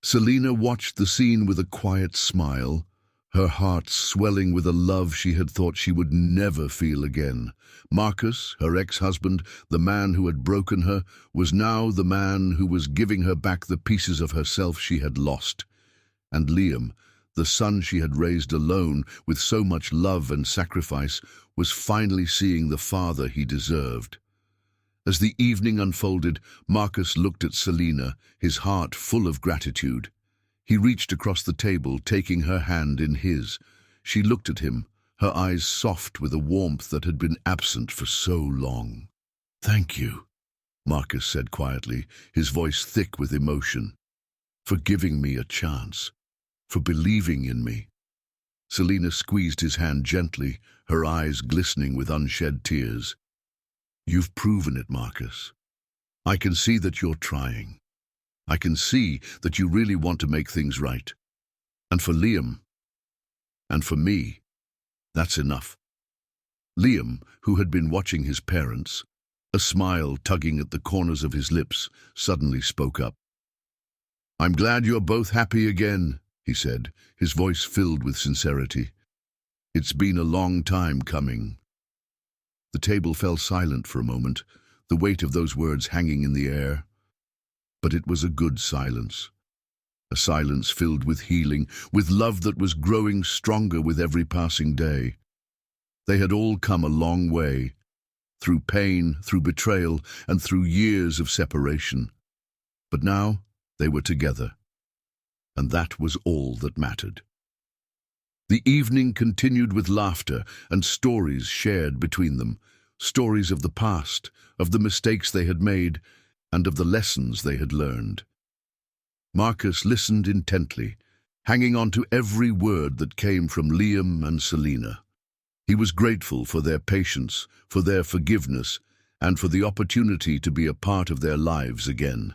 Selina watched the scene with a quiet smile, her heart swelling with a love she had thought she would never feel again. Marcus, her ex-husband, the man who had broken her, was now the man who was giving her back the pieces of herself she had lost. And Liam, the son she had raised alone with so much love and sacrifice, was finally seeing the father he deserved. As the evening unfolded, Marcus looked at Selina, his heart full of gratitude. He reached across the table, taking her hand in his. She looked at him, her eyes soft with a warmth that had been absent for so long. "Thank you," Marcus said quietly, his voice thick with emotion, "for giving me a chance, for believing in me." Selina squeezed his hand gently, her eyes glistening with unshed tears. "You've proven it, Marcus. I can see that you're trying. I can see that you really want to make things right. And for Liam, and for me, that's enough." Liam, who had been watching his parents, a smile tugging at the corners of his lips, suddenly spoke up. "I'm glad you're both happy again," he said, his voice filled with sincerity. "It's been a long time coming." The table fell silent for a moment, the weight of those words hanging in the air. But it was a good silence. A silence filled with healing, with love that was growing stronger with every passing day. They had all come a long way, through pain, through betrayal, and through years of separation. But now they were together, and that was all that mattered. The evening continued with laughter and stories shared between them, stories of the past, of the mistakes they had made, and of the lessons they had learned. Marcus listened intently, hanging on to every word that came from Liam and Selina. He was grateful for their patience, for their forgiveness, and for the opportunity to be a part of their lives again.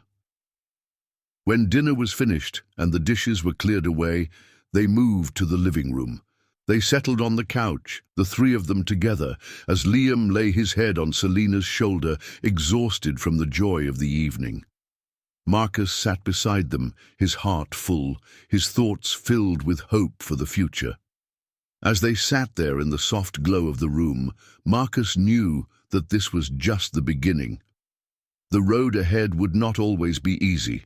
When dinner was finished and the dishes were cleared away, they moved to the living room. They settled on the couch, the three of them together, as Liam lay his head on Selina's shoulder, exhausted from the joy of the evening. Marcus sat beside them, his heart full, his thoughts filled with hope for the future. As they sat there in the soft glow of the room, Marcus knew that this was just the beginning. The road ahead would not always be easy.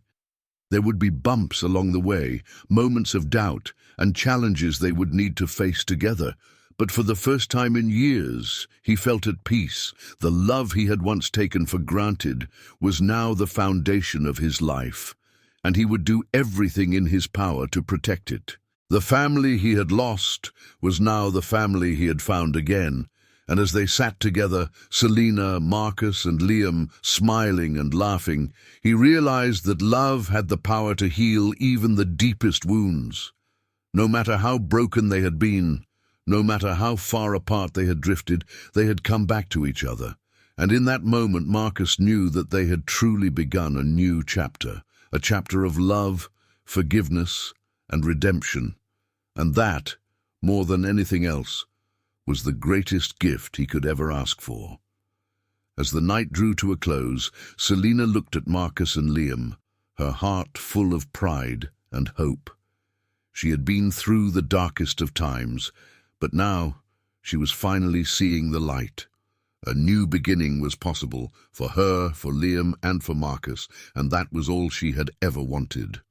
There would be bumps along the way, moments of doubt, and challenges they would need to face together. But for the first time in years, he felt at peace. The love he had once taken for granted was now the foundation of his life, and he would do everything in his power to protect it. The family he had lost was now the family he had found again, and as they sat together, Selina, Marcus, and Liam, smiling and laughing, he realized that love had the power to heal even the deepest wounds. No matter how broken they had been, no matter how far apart they had drifted, they had come back to each other. And in that moment, Marcus knew that they had truly begun a new chapter, a chapter of love, forgiveness, and redemption. And that, more than anything else, was the greatest gift he could ever ask for. As the night drew to a close, Selina looked at Marcus and Liam, her heart full of pride and hope. She had been through the darkest of times, but now she was finally seeing the light. A new beginning was possible for her, for Liam, and for Marcus, and that was all she had ever wanted.